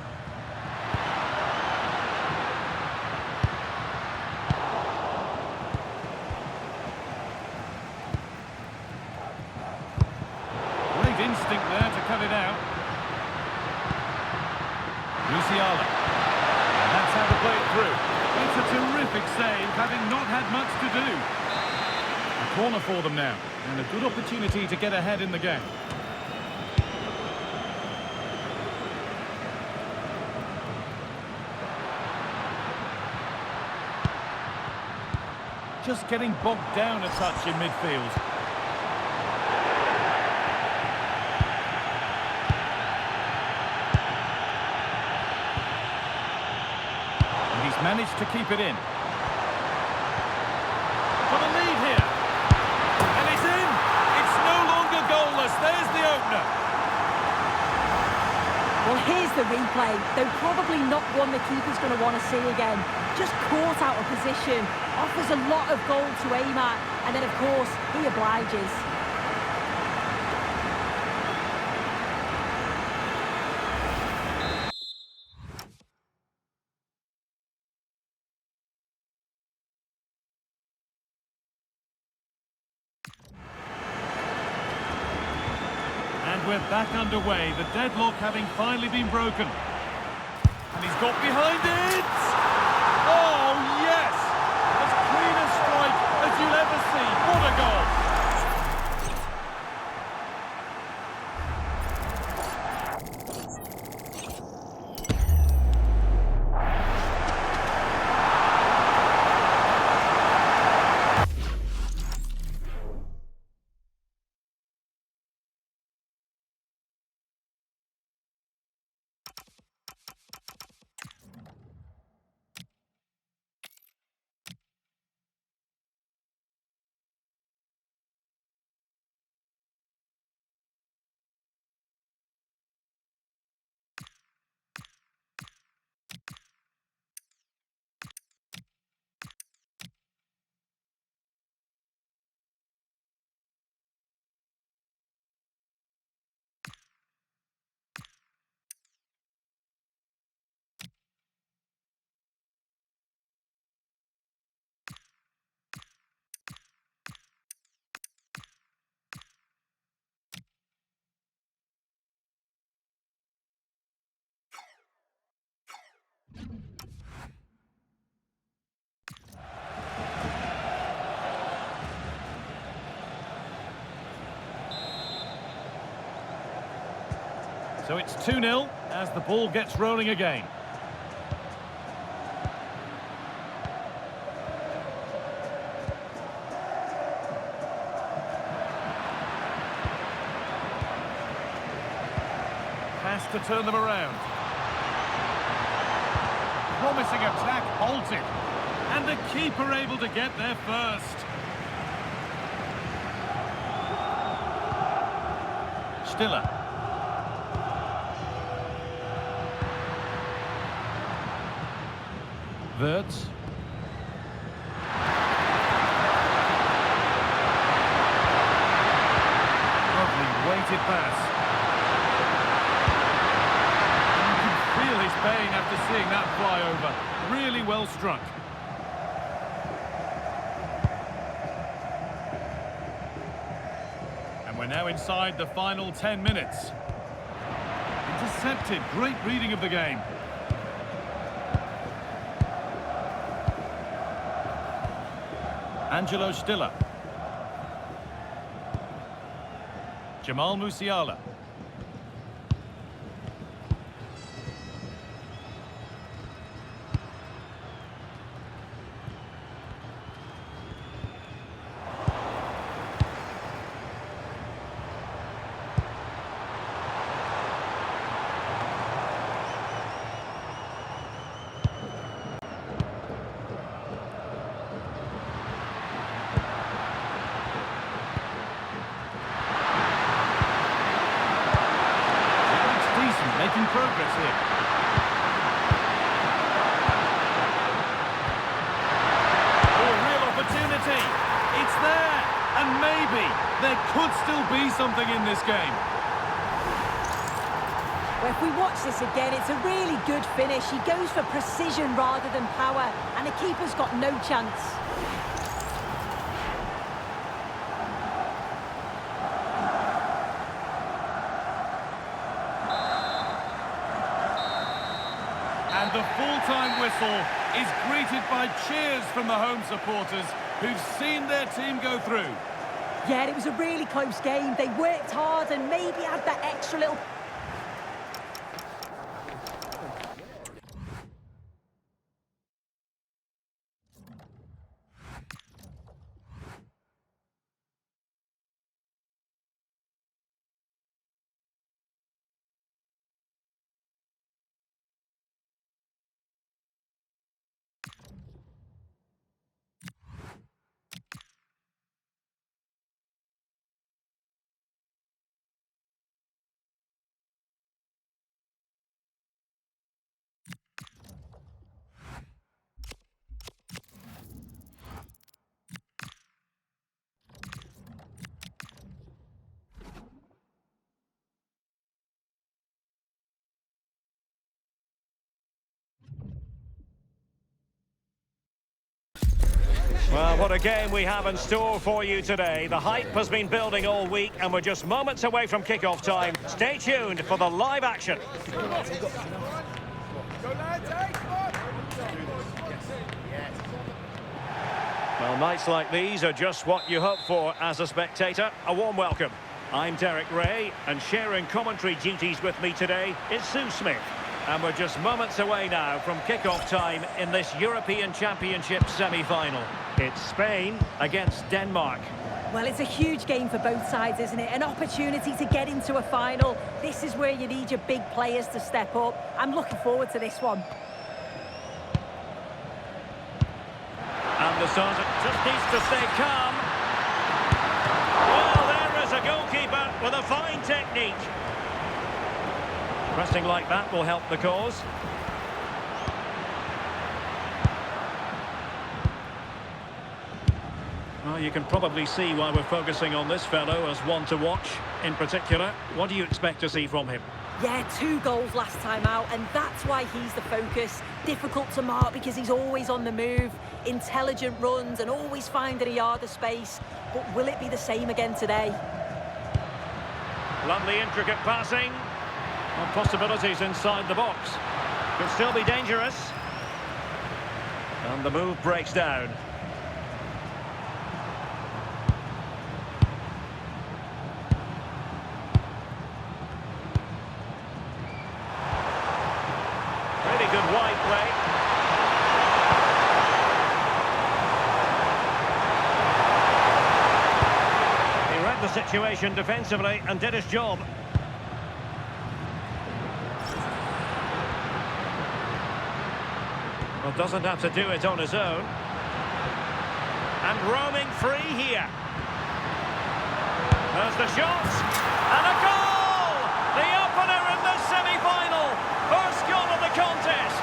lots to do. A corner for them now, and a good opportunity to get ahead in the game. Just getting bogged down a touch in midfield. And he's managed to keep it in. For the lead here. And it's in! It's no longer goalless. There's the opener. Well, here's the replay, though probably not one the keeper's going to want to see again. Just caught out of position, offers a lot of goal to aim at, and then of course, he obliges. And we're back underway, the deadlock having finally been broken. And he's got behind it! Oh, yes! As clean a strike as you'll ever see. What a goal! So it's 2-0 as the ball gets rolling again. Has to turn them around. Promising attack halted. And the keeper able to get there first. Stiller. Wirtz. Lovely weighted pass. And you can feel his pain after seeing that fly over. Really well struck. And we're now inside the final 10 minutes. Intercepted. Great reading of the game. Angelo Stiller. Jamal Musiala. Making progress here. Oh, real opportunity. It's there. And maybe there could still be something in this game. Well, if we watch this again, it's a really good finish. He goes for precision rather than power, and the keeper's got no chance. And the full-time whistle is greeted by cheers from the home supporters who've seen their team go through. Yeah, it was a really close game. They worked hard and maybe had that extra little... Well, what a game we have in store for you today. The hype has been building all week and we're just moments away from kick-off time. Stay tuned for the live action. Well, nights like these are just what you hope for as a spectator. A warm welcome. I'm Derek Ray, and sharing commentary duties with me today is Sue Smith. And we're just moments away now from kick-off time in this European Championship semi-final. It's Spain against Denmark. Well, it's a huge game for both sides, isn't it? An opportunity to get into a final. This is where you need your big players to step up. I'm looking forward to this one. And the sergeant just needs to stay calm. Well, there is a goalkeeper with a fine technique. Pressing like that will help the cause. Well, you can probably see why we're focusing on this fellow as one to watch. In particular, what do you expect to see from him? Yeah, 2 goals last time out, and that's why he's the focus. Difficult to mark because he's always on the move, intelligent runs and always finding a yard of space. But will it be the same again today? Lovely intricate passing. Well, possibilities inside the box. Could still be dangerous. And the move breaks down. Really good wide play. He read the situation defensively and did his job. Well, doesn't have to do it on his own. And roaming free here. There's the shot. And a goal! The opener in the semi-final. First goal of the contest.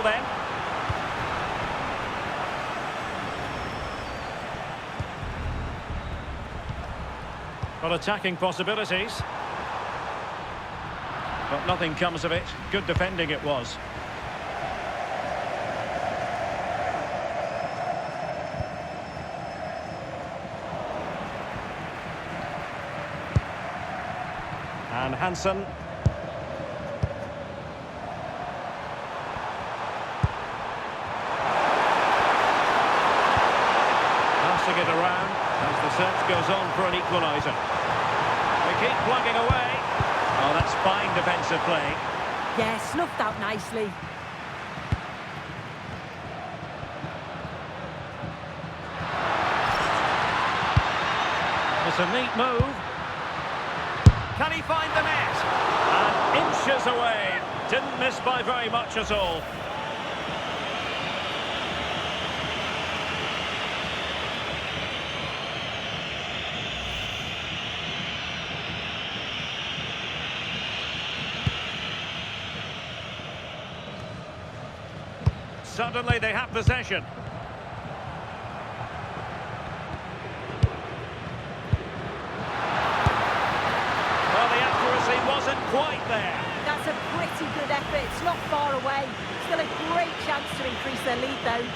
Then. Well, attacking possibilities. But nothing comes of it. Good defending it was. And Hansen. It around as the search goes on for an equaliser. They keep plugging away. Oh, that's fine defensive play. Yeah, snuffed out nicely. It's a neat move. Can he find the net? And inches away. Didn't miss by very much at all. Suddenly they have possession. Well, the accuracy but it's not far away. Still a great chance to increase their lead, though.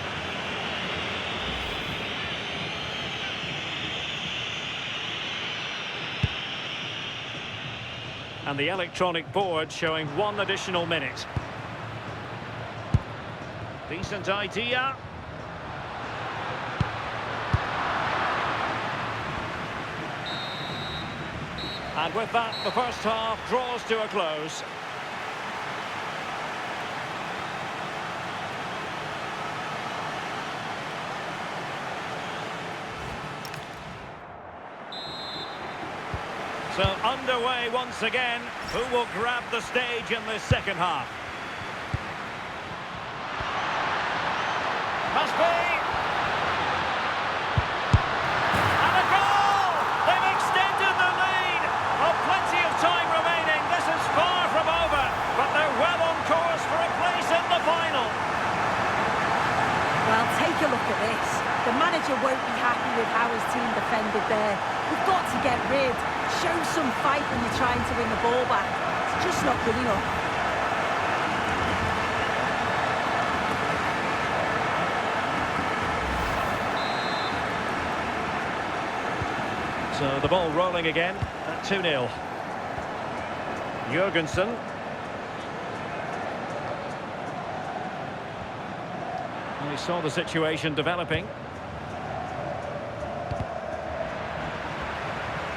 And the electronic board showing 1 additional minute. Decent idea. And with that, the first half draws to a close. So underway once again. Who will grab the stage in this second half? Must be. And a goal! They've extended the lead. Oh, plenty of time remaining. This is far from over, but they're well on course for a place in the final. Well, take a look at this. The manager won't be happy with how his team defended there. We've got to get rid. Show some fight when you're trying to win the ball back. It's just not good enough. So the ball rolling again at 2-0. Jurgensen. He saw the situation developing.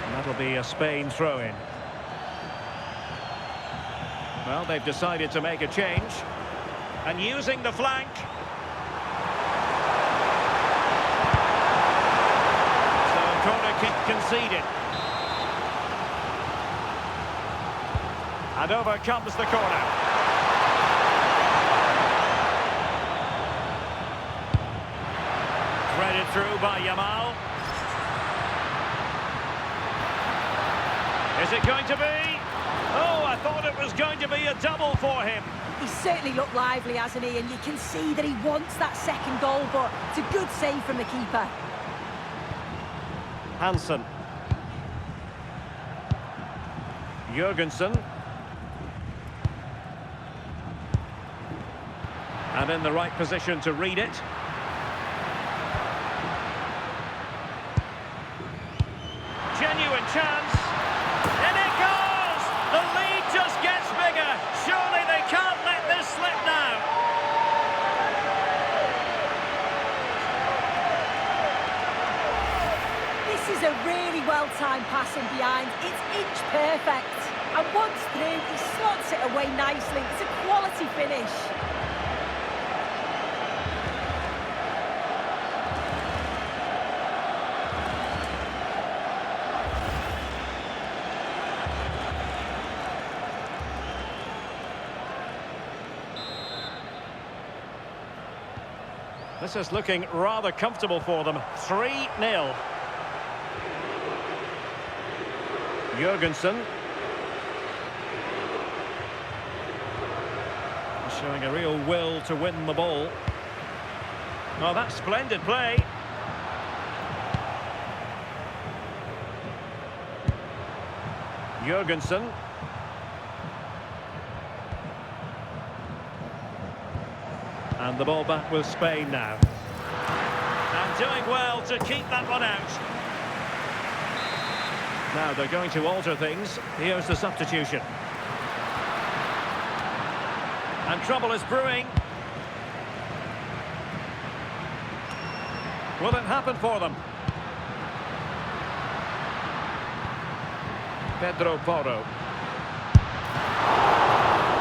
And that'll be a Spain throw-in. Well, they've decided to make a change. And using the flank. So corner kick conceded. And over comes the corner. Threaded through by Yamal. Is it going to be? Oh, I thought it was going to be a double for him. He's certainly looked lively, hasn't he? And you can see that he wants that second goal, but it's a good save from the keeper. Hansen. Jurgensen. And in the right position to read it. Genuine chance. And it goes! The lead just gets bigger. Surely they can't let this slip now. This is a really well-timed pass in behind. It's inch perfect. And once through, he slots it away nicely. It's a quality finish. This is looking rather comfortable for them. 3-0. Jurgensen. Showing a real will to win the ball. Oh, that's splendid play. Jurgensen. And the ball back with Spain now. And doing well to keep that one out. Now they're going to alter things. Here's the substitution. And trouble is brewing. Will it happen for them? Pedro Porro.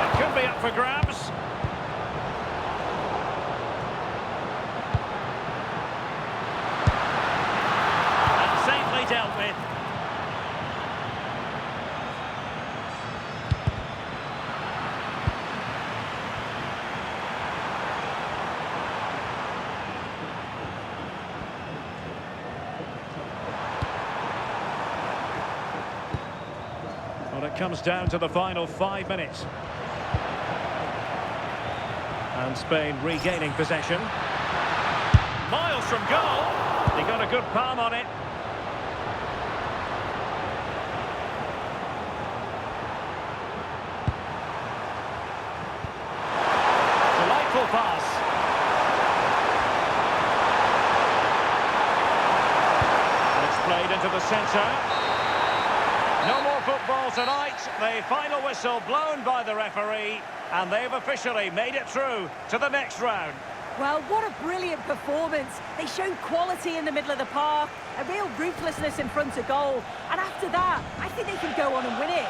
It could be up for grabs. Dealt with. Well, it comes down to the final 5 minutes. And Spain regaining possession. Miles from goal. He got a good palm on it. the centre. No more football tonight. The final whistle blown by the referee, and they've officially made it through to the next round. Well, what a brilliant performance. They showed quality in the middle of the park, a real ruthlessness in front of goal. And after that, I think they can go on and win it.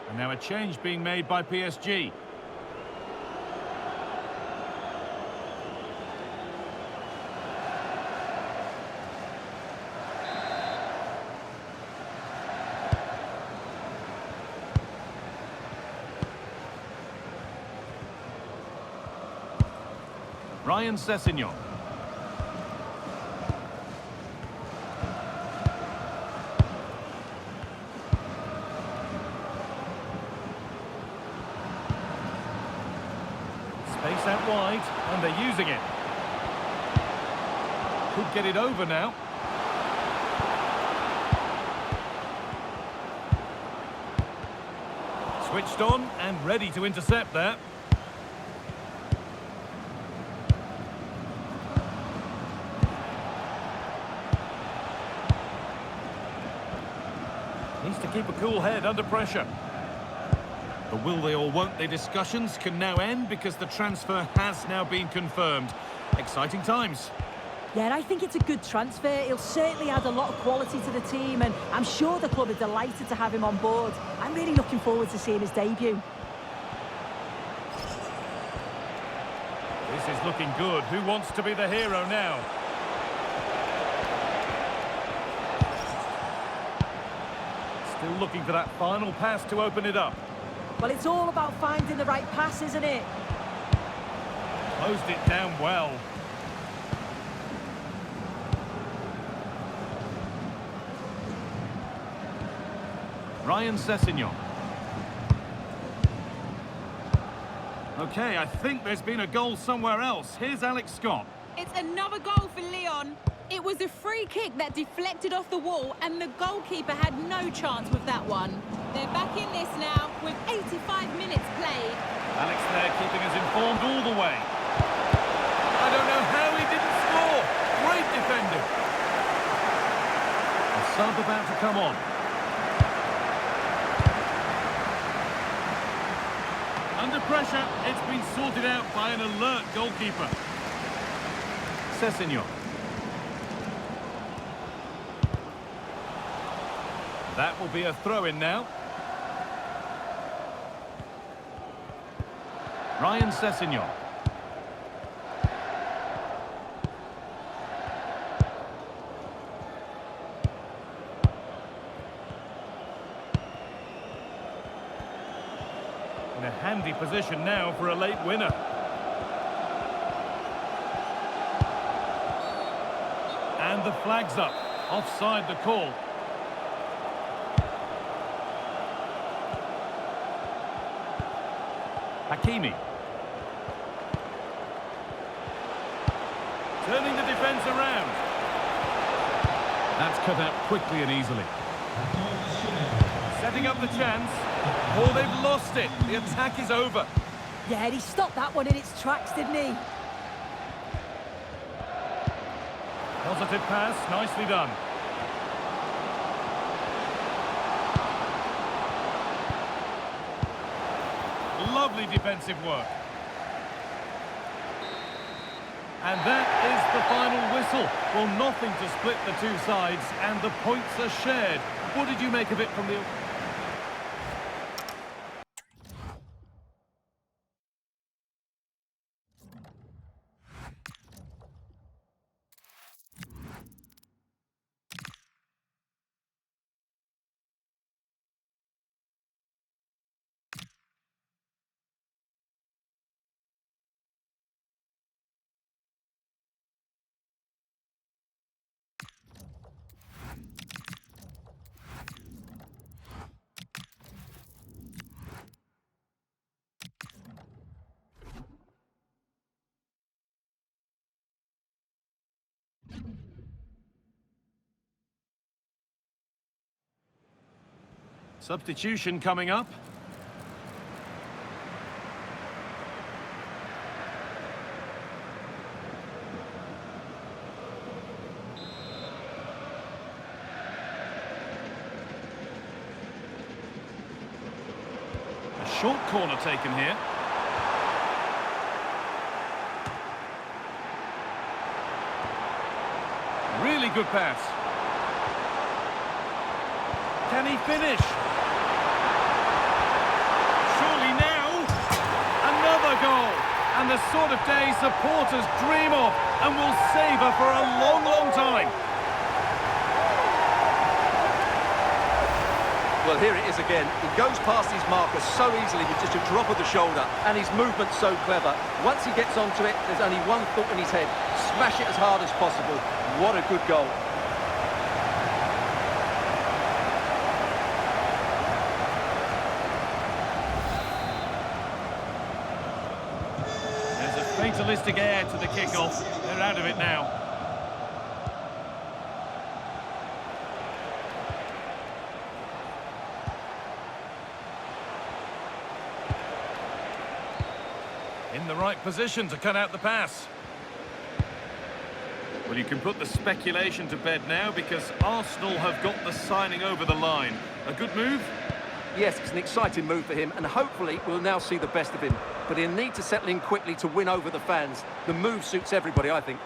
And now a change being made by PSG. Ryan Sessegnon. Space out wide, and they're using it. Could get it over now. Switched on and ready to intercept there. Needs to keep a cool head under pressure. The will they or won't they discussions can now end because the transfer has now been confirmed. Exciting times. Yeah, and I think it's a good transfer. He'll certainly add a lot of quality to the team, and I'm sure the club are delighted to have him on board. I'm really looking forward to seeing his debut. This is looking good. Who wants to be the hero now? Still looking for that final pass to open it up. Well, it's all about finding the right pass, isn't it? Closed it down well. Ryan Sessegnon. Okay, I think there's been a goal somewhere else. Here's Alex Scott. It's another goal for Lyon. It was a free kick that deflected off the wall, and the goalkeeper had no chance with that one. They're back in this now with 85 minutes played. Alex there keeping us informed all the way. I don't know how he didn't score. Great defending. The sub about to come on. Under pressure, it's been sorted out by an alert goalkeeper. Sessegnon. That will be a throw-in now. Ryan Sessegnon. In a handy position now for a late winner. And the flag's up. Offside the call. Hakimi. Turning the defence around. That's cut out quickly and easily. Setting up the chance. Oh, they've lost it. The attack is over. Yeah, he stopped that one in its tracks, didn't he? Positive pass, nicely done. Lovely defensive work. And that is the final whistle. Well, nothing to split the two sides, and the points are shared. What did you make of it from the... Substitution coming up. A short corner taken here. Really good pass. Can he finish? Surely now. Another goal. And the sort of day supporters dream of and will savour for a long, long time. Well, here it is again. He goes past his marker so easily with just a drop of the shoulder, and his movement's so clever. Once he gets onto it, there's only one thought in his head: smash it as hard as possible. What a good goal. There's a fatalistic air to the kickoff. They're out of it now. In the right position to cut out the pass. Well, you can put the speculation to bed now because Arsenal have got the signing over the line. A good move? Yes, it's an exciting move for him, and hopefully we'll now see the best of him. But he'll need to settle in quickly to win over the fans. The move suits everybody, I think.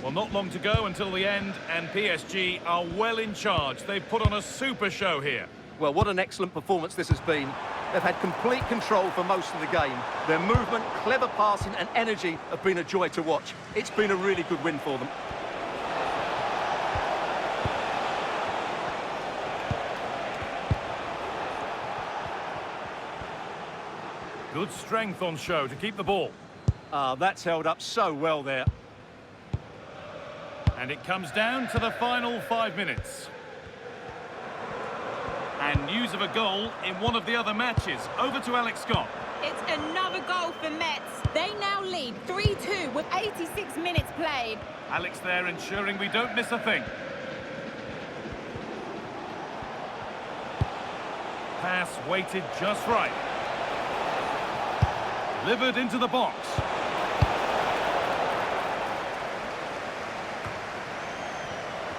Well, not long to go until the end, and PSG are well in charge. They've put on a super show here. Well, what an excellent performance this has been. They've had complete control for most of the game. Their movement, clever passing and energy have been a joy to watch. It's been a really good win for them. Good strength on show to keep the ball. That's held up so well there. And it comes down to the final 5 minutes. And news of a goal in one of the other matches. Over to Alex Scott. It's another goal for Metz. They now lead 3-2 with 86 minutes played. Alex there ensuring we don't miss a thing. Pass weighted just right. Delivered into the box.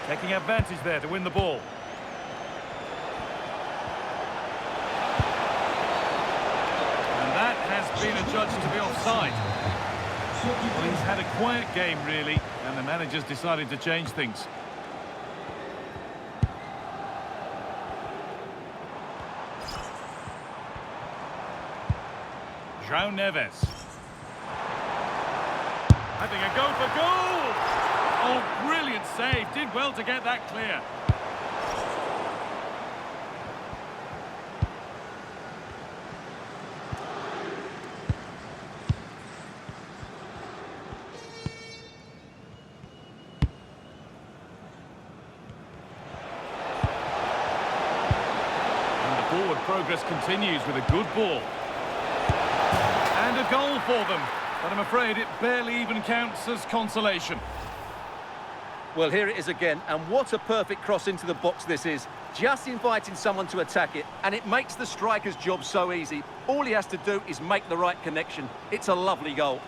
Taking advantage there to win the ball. And that has that's been adjudged to be offside. Well, he's had a quiet game, really, and the manager's decided to change things. João Neves. Having a go for goal! Oh, brilliant save. Did well to get that clear. And the forward progress continues with a good ball. And a goal for them. But I'm afraid it barely even counts as consolation. Well, here it is again, and what a perfect cross into the box this is. Just inviting someone to attack it, and it makes the striker's job so easy. All he has to do is make the right connection. It's a lovely goal.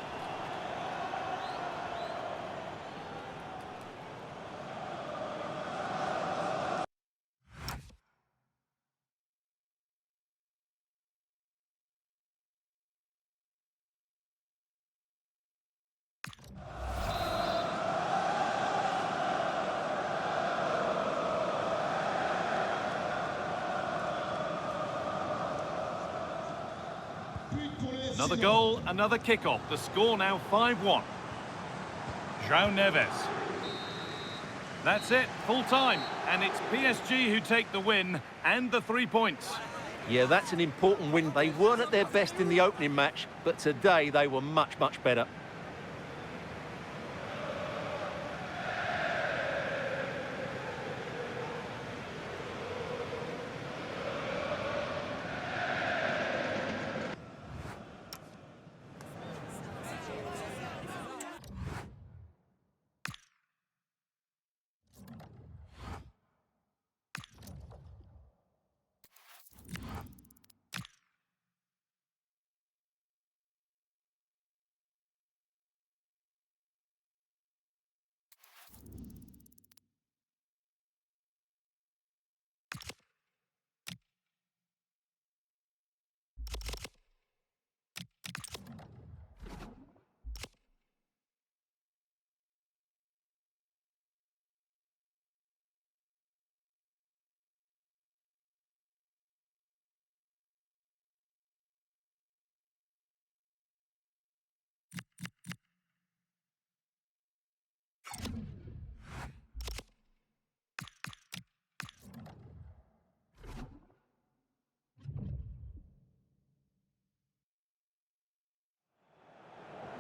Another goal, another kick-off. The score now 5-1. João Neves. That's it, full time. And it's PSG who take the win and the 3 points. Yeah, that's an important win. They weren't at their best in the opening match, but today they were much, much better.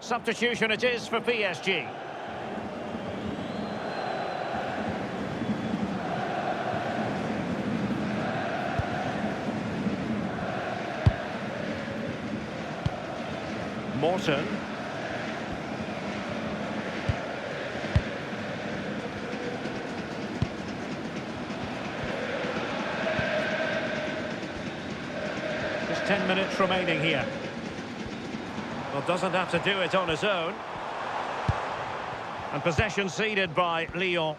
Substitution it is for PSG. Morton. Just 10 minutes remaining here. Well, doesn't have to do it on his own. And possession ceded by Lyon.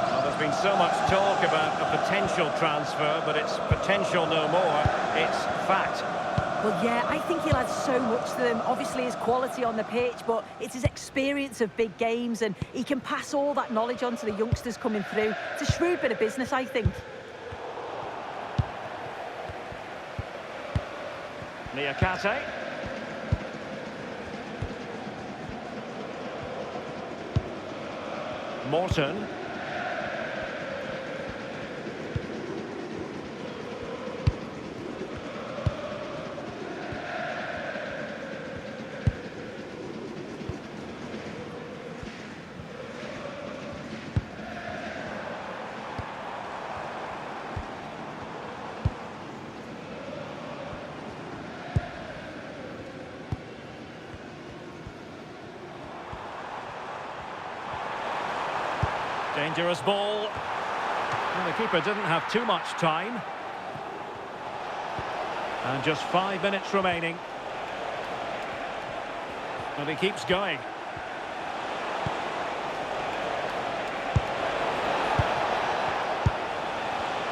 Well, there's been so much talk about a potential transfer, but it's potential no more. It's fact. Well, yeah, I think he'll add so much to them. Obviously, his quality on the pitch, but it's his experience of big games, and he can pass all that knowledge on to the youngsters coming through. It's a shrewd bit of business, I think. Niakate. Morton. Dangerous ball. Well, the keeper didn't have too much time. And just 5 minutes remaining. And he keeps going.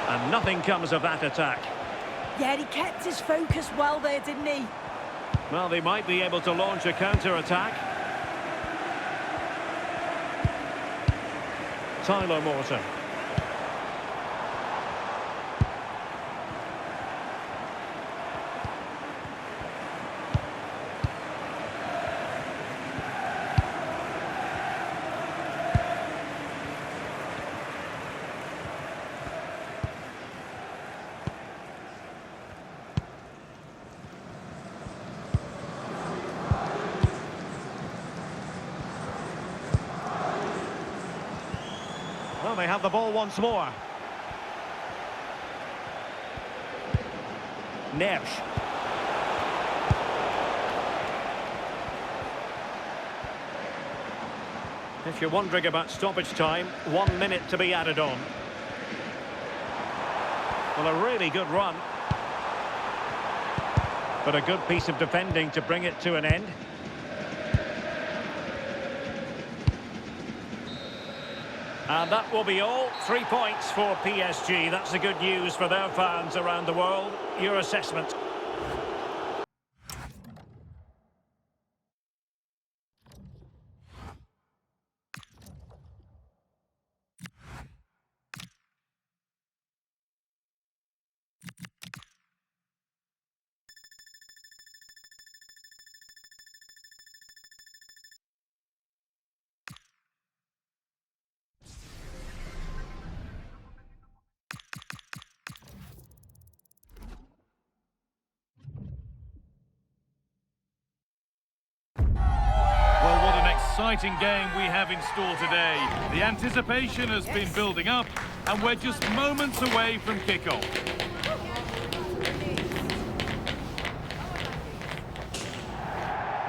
And nothing comes of that attack. Yeah, he kept his focus well there, didn't he? Well, they might be able to launch a counter-attack. Tyler Morton. Well, they have the ball once more. Neves. If you're wondering about stoppage time, 1 minute to be added on. Well, a really good run. But a good piece of defending to bring it to an end. And that will be all. 3 points for PSG. That's the good news for their fans around the world. Your assessment? Exciting game we have in store today. The anticipation has been building up and we're just moments away from kickoff.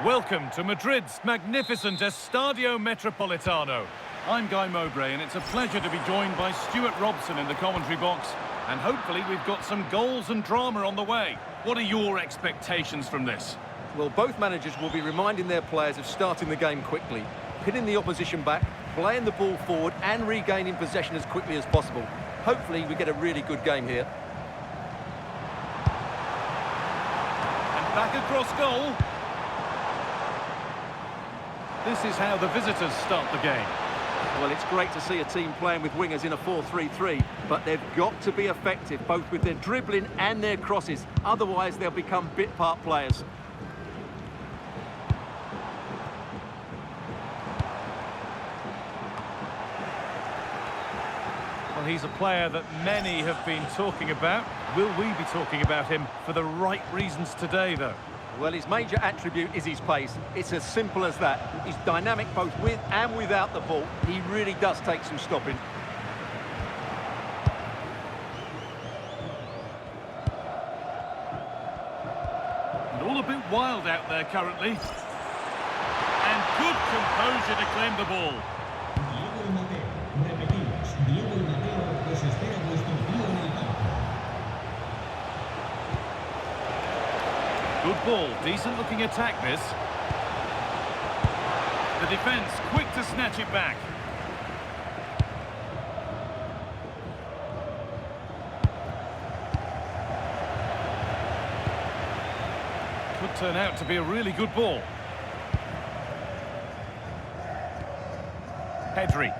Welcome to Madrid's magnificent Estadio Metropolitano. I'm Guy Mowbray and it's a pleasure to be joined by Stuart Robson in the commentary box, and hopefully we've got some goals and drama on the way. What are your expectations from this? Well, both managers will be reminding their players of starting the game quickly, pinning the opposition back, playing the ball forward and regaining possession as quickly as possible. Hopefully we get a really good game here. And back across goal. This is how the visitors start the game. Well, it's great to see a team playing with wingers in a 4-3-3, but they've got to be effective both with their dribbling and their crosses. Otherwise they'll become bit-part players. Well, he's a player that many have been talking about. Will we be talking about him for the right reasons today, though? Well, his major attribute is his pace. It's as simple as that. He's dynamic both with and without the ball. He really does take some stopping. And all a bit wild out there currently. And good composure to claim the ball. Good ball, decent looking attack this. The defence quick to snatch it back. Could turn out to be a really good ball. Pedri.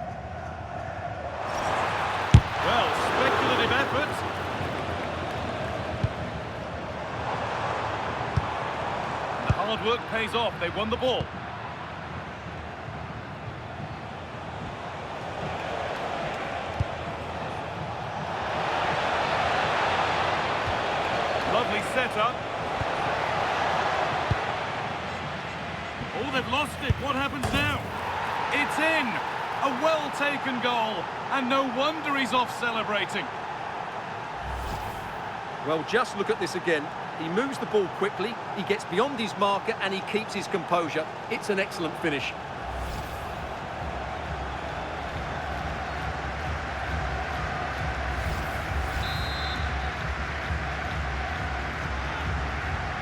Well, speculative effort. Hard work pays off. They won the ball. Lovely setup. Oh, they've lost it. What happens now? It's in. A well-taken goal. And no wonder he's off celebrating. Well, just look at this again. He moves the ball quickly, he gets beyond his marker and he keeps his composure. It's an excellent finish.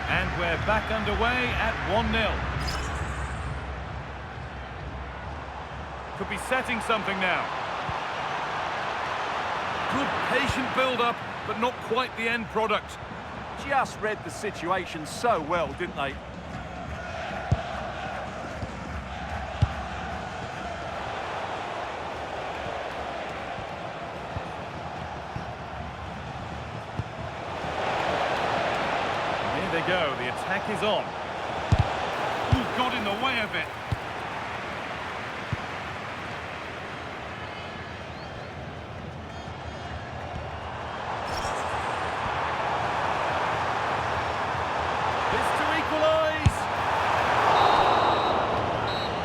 And we're back underway at 1-0. Could be setting something now. Good patient build-up, but not quite the end product. just read the situation so well, didn't they? Here they go, the attack is on. Ooh, got in the way of it.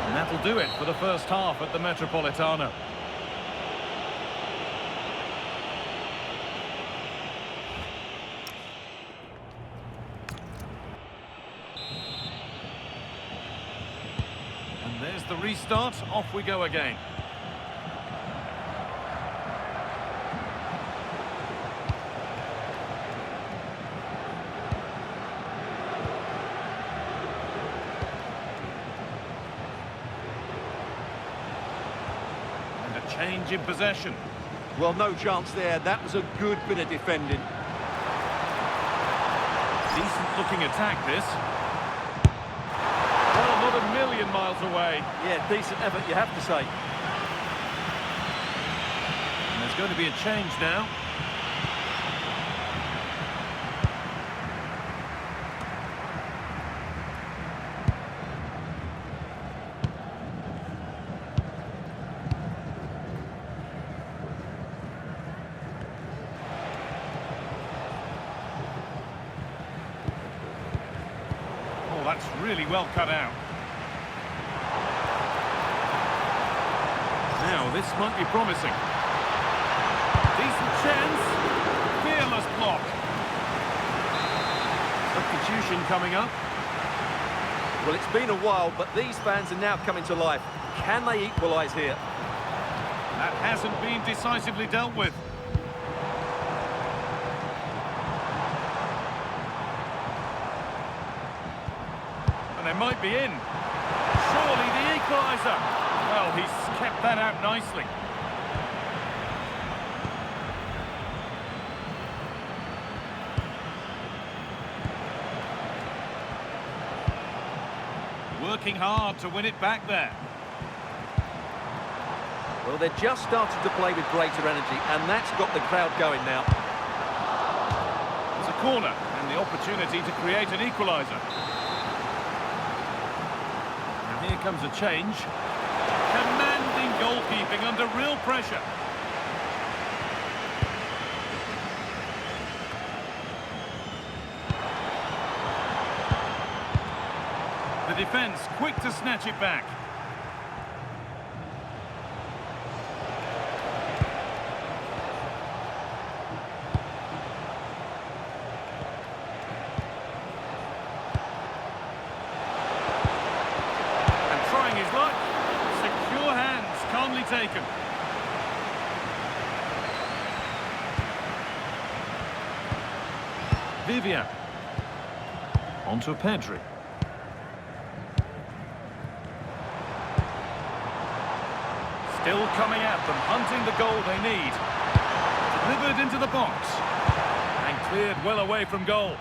And that'll do it for the first half at the Metropolitano. And there's the restart. Off we go again. Change in possession. Well, no chance there. That was a good bit of defending. Decent looking attack, this. Well, not a million miles away. Yeah, decent effort, you have to say. And there's going to be a change now. That's really well cut out. Now, this might be promising. Decent chance. Fearless block. Substitution coming up. Well, it's been a while, but these fans are now coming to life. Can they equalise here? That hasn't been decisively dealt with. They might be in. Surely the equaliser. Well, he's kept that out nicely. Working hard to win it back there. Well, they're just starting to play with greater energy, and that's got the crowd going now. It's a corner, and the opportunity to create an equaliser. Here comes a change. Commanding goalkeeping under real pressure. The defence quick to snatch it back. His luck. Secure hands, calmly taken. Vivian. Onto Pedri. Still coming at them, hunting the goal they need. Delivered into the box. And cleared well away from goal.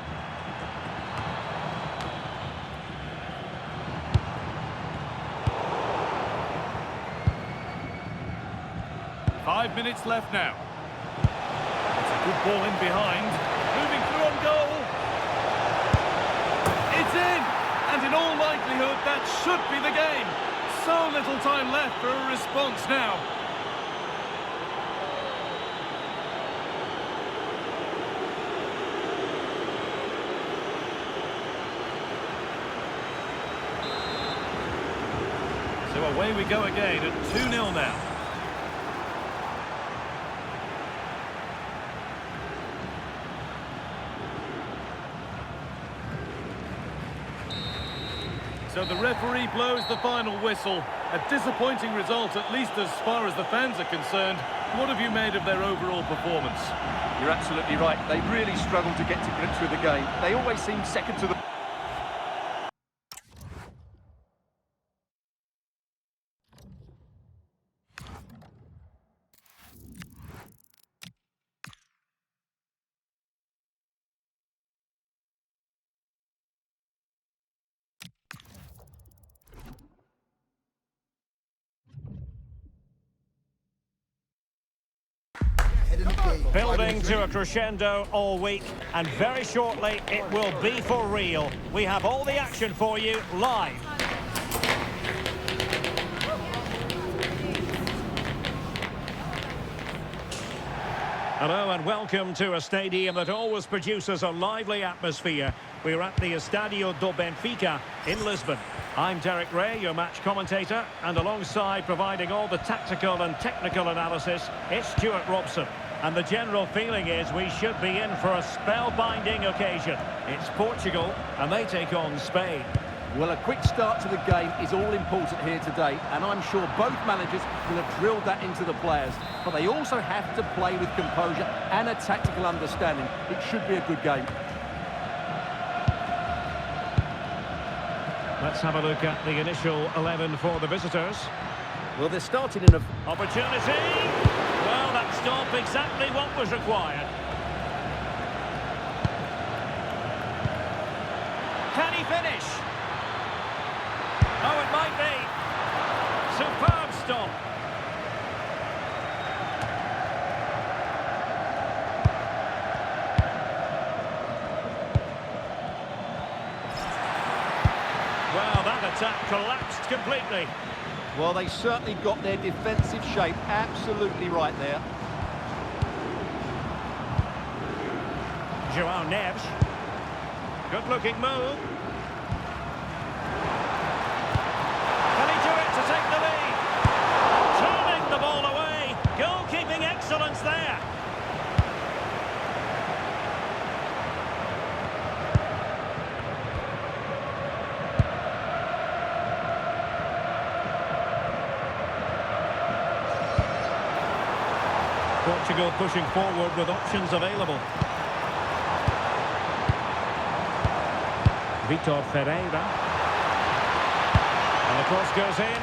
5 minutes left now. It's a good ball in behind. Moving through on goal. It's in! And in all likelihood, that should be the game. So little time left for a response now. So away we go again at 2-0 now. So the referee blows the final whistle. A disappointing result, at least as far as the fans are concerned. What have you made of their overall performance? You're absolutely right. They really struggled to get to grips with the game. They always seem second to the... Building to a crescendo all week, and very shortly it will be for real. We have all the action for you live. Hello and welcome to a stadium that always produces a lively atmosphere. We're at the Estadio do Benfica in Lisbon. I'm Derek Ray, your match commentator, and alongside providing all the tactical and technical analysis, it's Stuart Robson. And the general feeling is we should be in for a spellbinding occasion. It's Portugal, and they take on Spain. Well, a quick start to the game is all important here today, and I'm sure both managers will have drilled that into the players. But they also have to play with composure and a tactical understanding. It should be a good game. Let's have a look at the initial 11 for the visitors. Well, they're starting in a... Opportunity! Well, that stop exactly what was required. Can he finish? Oh, it might be. Superb stop. Well, that attack collapsed completely. Well, they certainly got their defensive shape absolutely right there. João Neves. Good-looking move. Can he do it to take the lead? Turning the ball away. Goalkeeping excellence there. Portugal pushing forward with options available. Vitor Ferreira. And the cross goes in.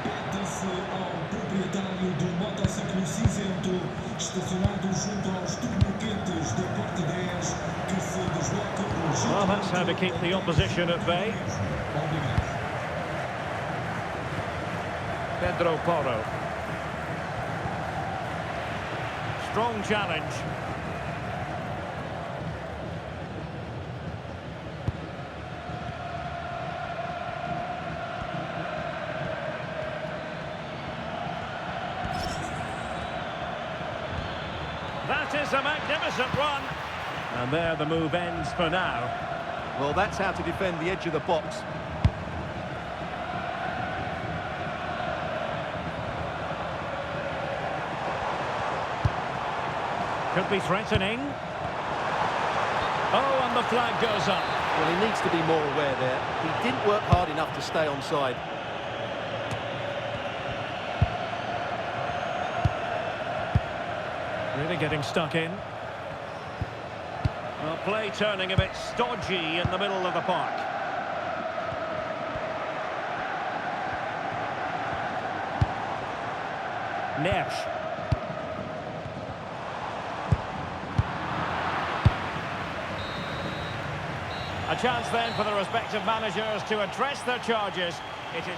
Pede-se ao proprietário do motociclo cinzento, estacionado junto aos torniquetes da porta 10, que se desloque por... Well, that's how to keep the opposition at bay. Pedro Porro. Strong challenge. That is a magnificent run. And there the move ends for now. Well, that's how to defend the edge of the box. Could be threatening. Oh, and the flag goes up. Well, he needs to be more aware there. He didn't work hard enough to stay onside. Really getting stuck in. Well, play turning a bit stodgy in the middle of the park. Neves. A chance then for the respective managers to address their charges. It is...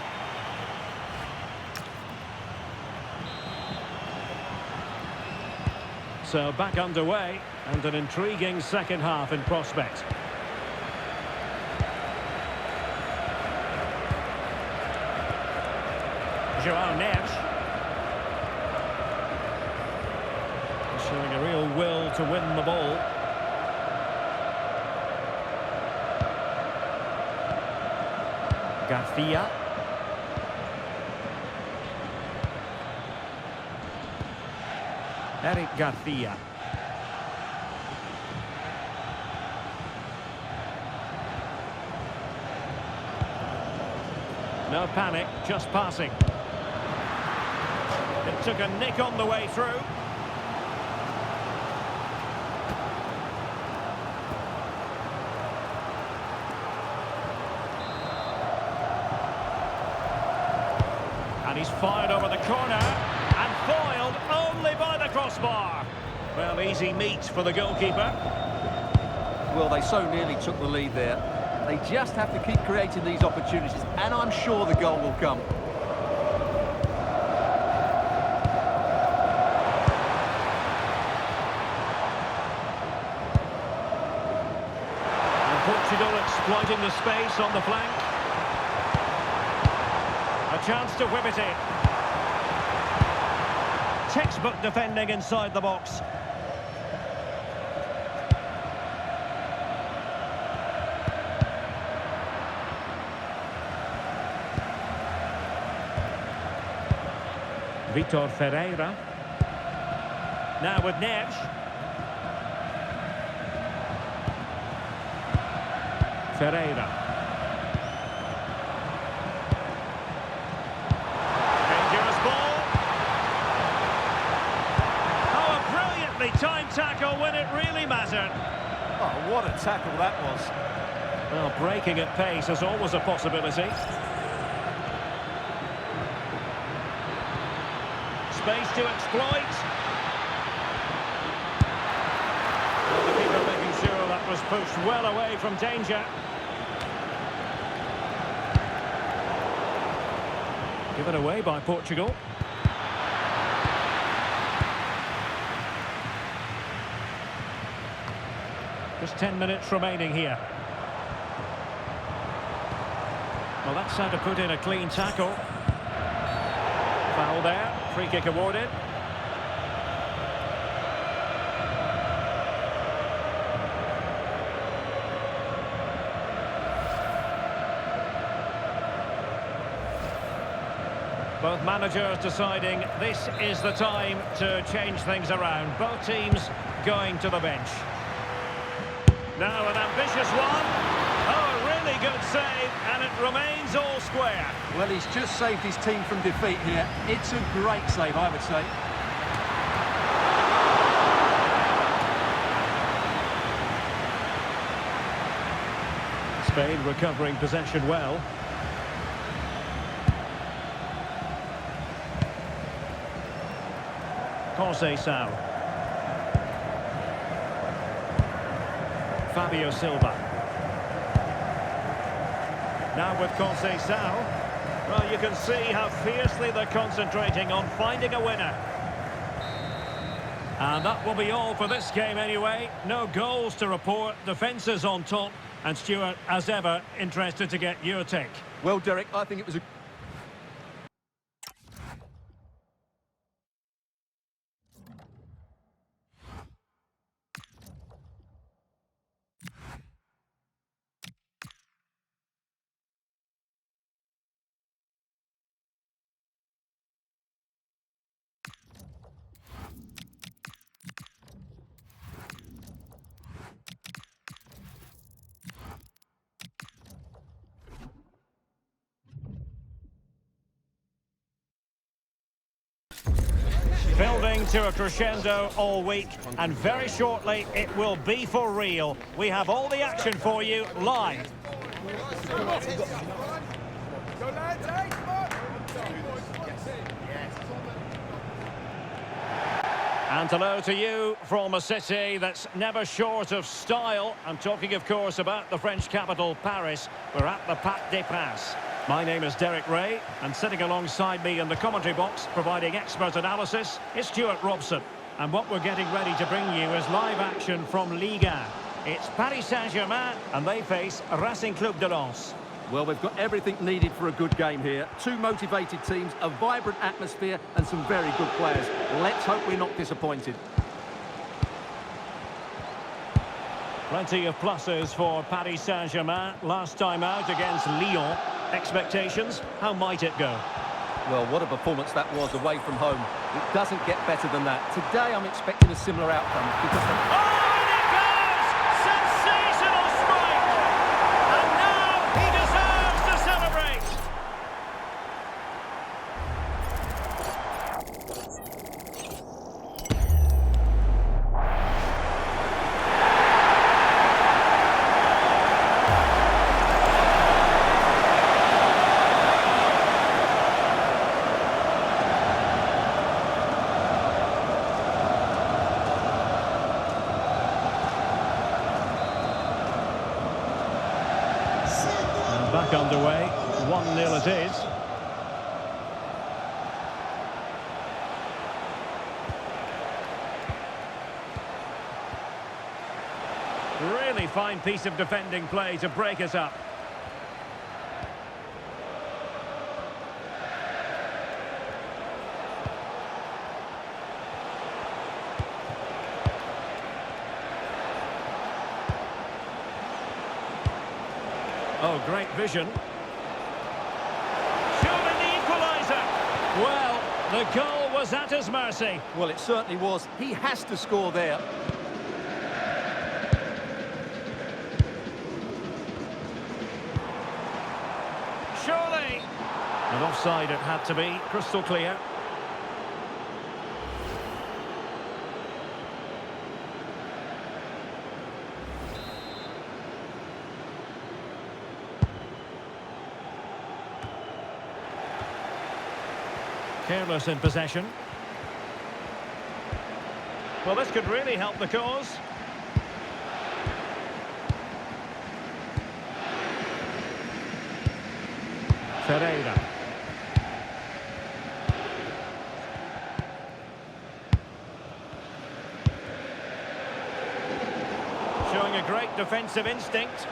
So back underway, and an intriguing second half in prospect. João Neves. Showing a real will to win the ball. Garcia. Eric Garcia. No panic, just passing. It took a nick on the way through. And he's fired over the corner and foiled only by the crossbar. Well, easy meat for the goalkeeper. Well, they so nearly took the lead there. They just have to keep creating these opportunities, and I'm sure the goal will come. using the space on the flank. A chance to whip it in. Textbook defending inside the box. Vitor Ferreira. Now with Neves. Ferreira. Dangerous ball. Oh, a brilliantly timed tackle when it really mattered. Oh, what a tackle that was. Well, breaking at pace is always a possibility. Space to exploit. Well, the keeper making sure that was pushed well away from danger. Given away by Portugal. Just 10 minutes remaining here. Well, that's how to put in a clean tackle. Foul there. Free kick awarded. Both managers deciding this is the time to change things around. Both teams going to the bench. Now an ambitious one. Oh, a really good save, and it remains all square. Well, he's just saved his team from defeat here. It's a great save, I would say. Spain recovering possession well. Conceição. Fabio Silva. Now with Conceição. Well, you can see how fiercely they're concentrating on finding a winner. And that will be all for this game anyway. No goals to report, defences on top. And Stuart, as ever, interested to get your take. Well, Derek, I think it was a... Building to a crescendo all week, and very shortly it will be for real. We have all the action for you live. And hello to you from a city that's never short of style. I'm talking, of course, about the French capital, Paris. We're at the Parc des Princes. My name is Derek Ray, and sitting alongside me in the commentary box, providing expert analysis, is Stuart Robson. And what we're getting ready to bring you is live action from Ligue 1. It's Paris Saint-Germain, and they face Racing Club de Lens. Well, we've got everything needed for a good game here. Two motivated teams, a vibrant atmosphere, and some very good players. Let's hope we're not disappointed. Plenty of pluses for Paris Saint-Germain. Last time out against Lyon. Expectations, how might it go? Well, what a performance that was away from home. It doesn't get better than that. Today, I'm expecting a similar outcome because... Oh, and it goes! Sensational strike! And now he deserves to celebrate! Back underway, 1-0 it is. Really fine piece of defending play to break us up. Oh, great vision. Showing the equaliser. Well, the goal was at his mercy. Well, it certainly was. He has to score there. Surely. And offside it had to be, crystal clear. Careless in possession. Well, this could really help the cause. Ferreira. Showing a great defensive instinct.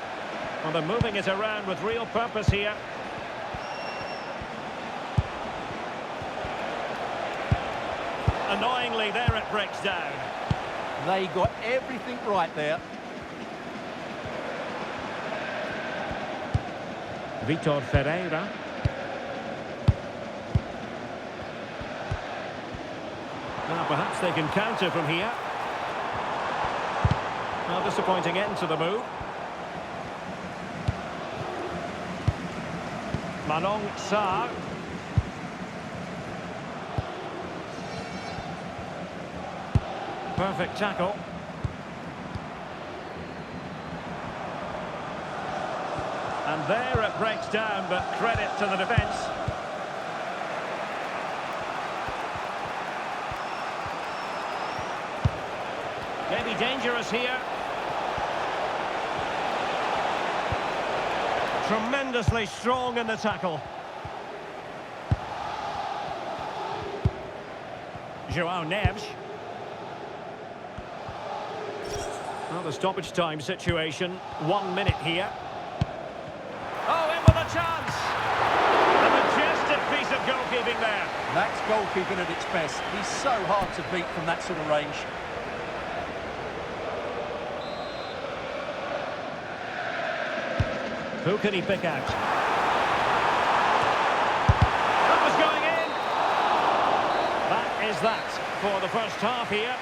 Well, they're moving it around with real purpose here. Annoyingly, there it breaks down. They got everything right there. Vitor Ferreira. Now perhaps they can counter from here. Well, disappointing end to the move. Malang Sarr. Perfect tackle. And there it breaks down, but credit to the defence. Maybe dangerous here. Tremendously strong in the tackle. João Neves. Well, the stoppage time situation, 1 minute here. Oh, in with a chance! A majestic piece of goalkeeping there. That's goalkeeping at its best. He's so hard to beat from that sort of range. Who can he pick out? That was going in! That is that for the first half here.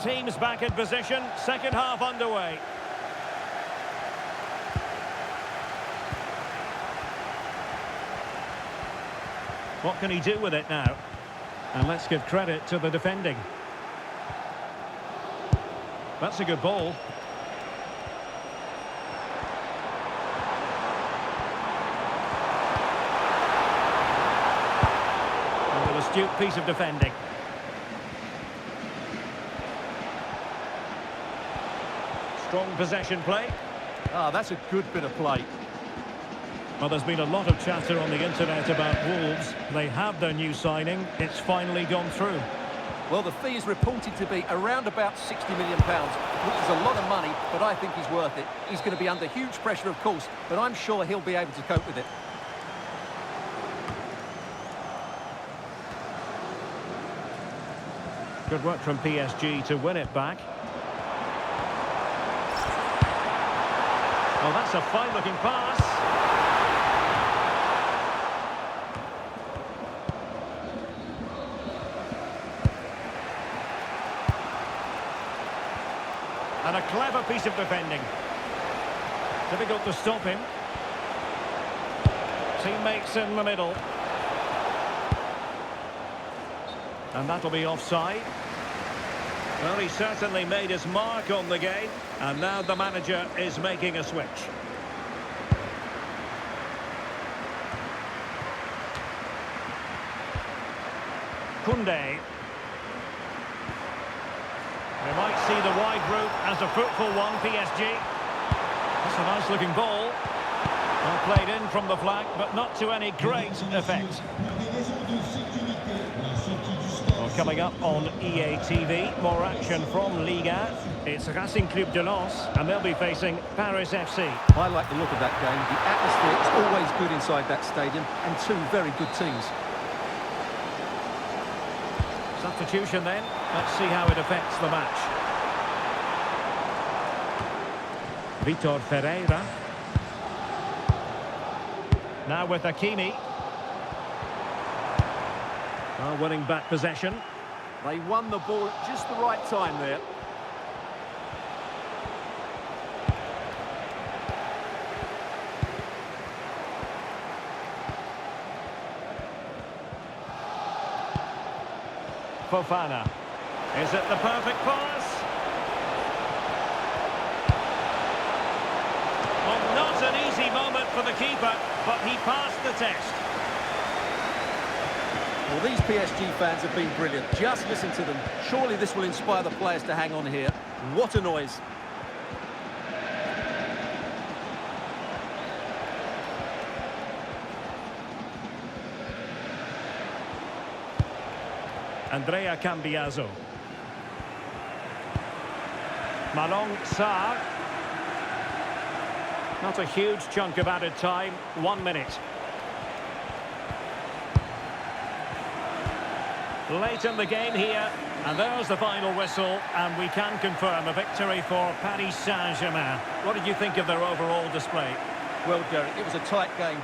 Teams back in position, second half underway. What can he do with it now? And let's give credit to the defending. That's a good ball. And an astute piece of defending. Strong possession play. Ah, that's a good bit of play. Well, there's been a lot of chatter on the internet about Wolves. They have their new signing. It's finally gone through. Well, the fee is reported to be around about £60 million, which is a lot of money, but I think he's worth it. He's going to be under huge pressure, of course, but I'm sure he'll be able to cope with it. Good work from PSG to win it back. Oh, that's a fine-looking pass. And a clever piece of defending. Difficult to stop him. Teammates in the middle. And that'll be offside. Well, he certainly made his mark on the game. And now the manager is making a switch. Koundé. We might see the wide route as a fruitful one, PSG. That's a nice-looking ball. Well played in from the flank, but not to any great effect. Well, coming up on EA TV, more action from Liga. It's Racing Club de Lens, and they'll be facing Paris FC. I like the look of that game. The atmosphere is always good inside that stadium, and two very good teams. Substitution then. Let's see how it affects the match. Vitor Ferreira. Now with Hakimi. Winning back possession. They won the ball at just the right time there. Fofana. Is it the perfect pass? Well, not an easy moment for the keeper, but he passed the test. Well, these PSG fans have been brilliant. Just listen to them. Surely this will inspire the players to hang on here. What a noise. Andrea Cambiaso. Malang Sarr. Not a huge chunk of added time. 1 minute. Late in the game here, and there's the final whistle, and we can confirm a victory for Paris Saint-Germain. What did you think of their overall display? Well, Derek, it was a tight game.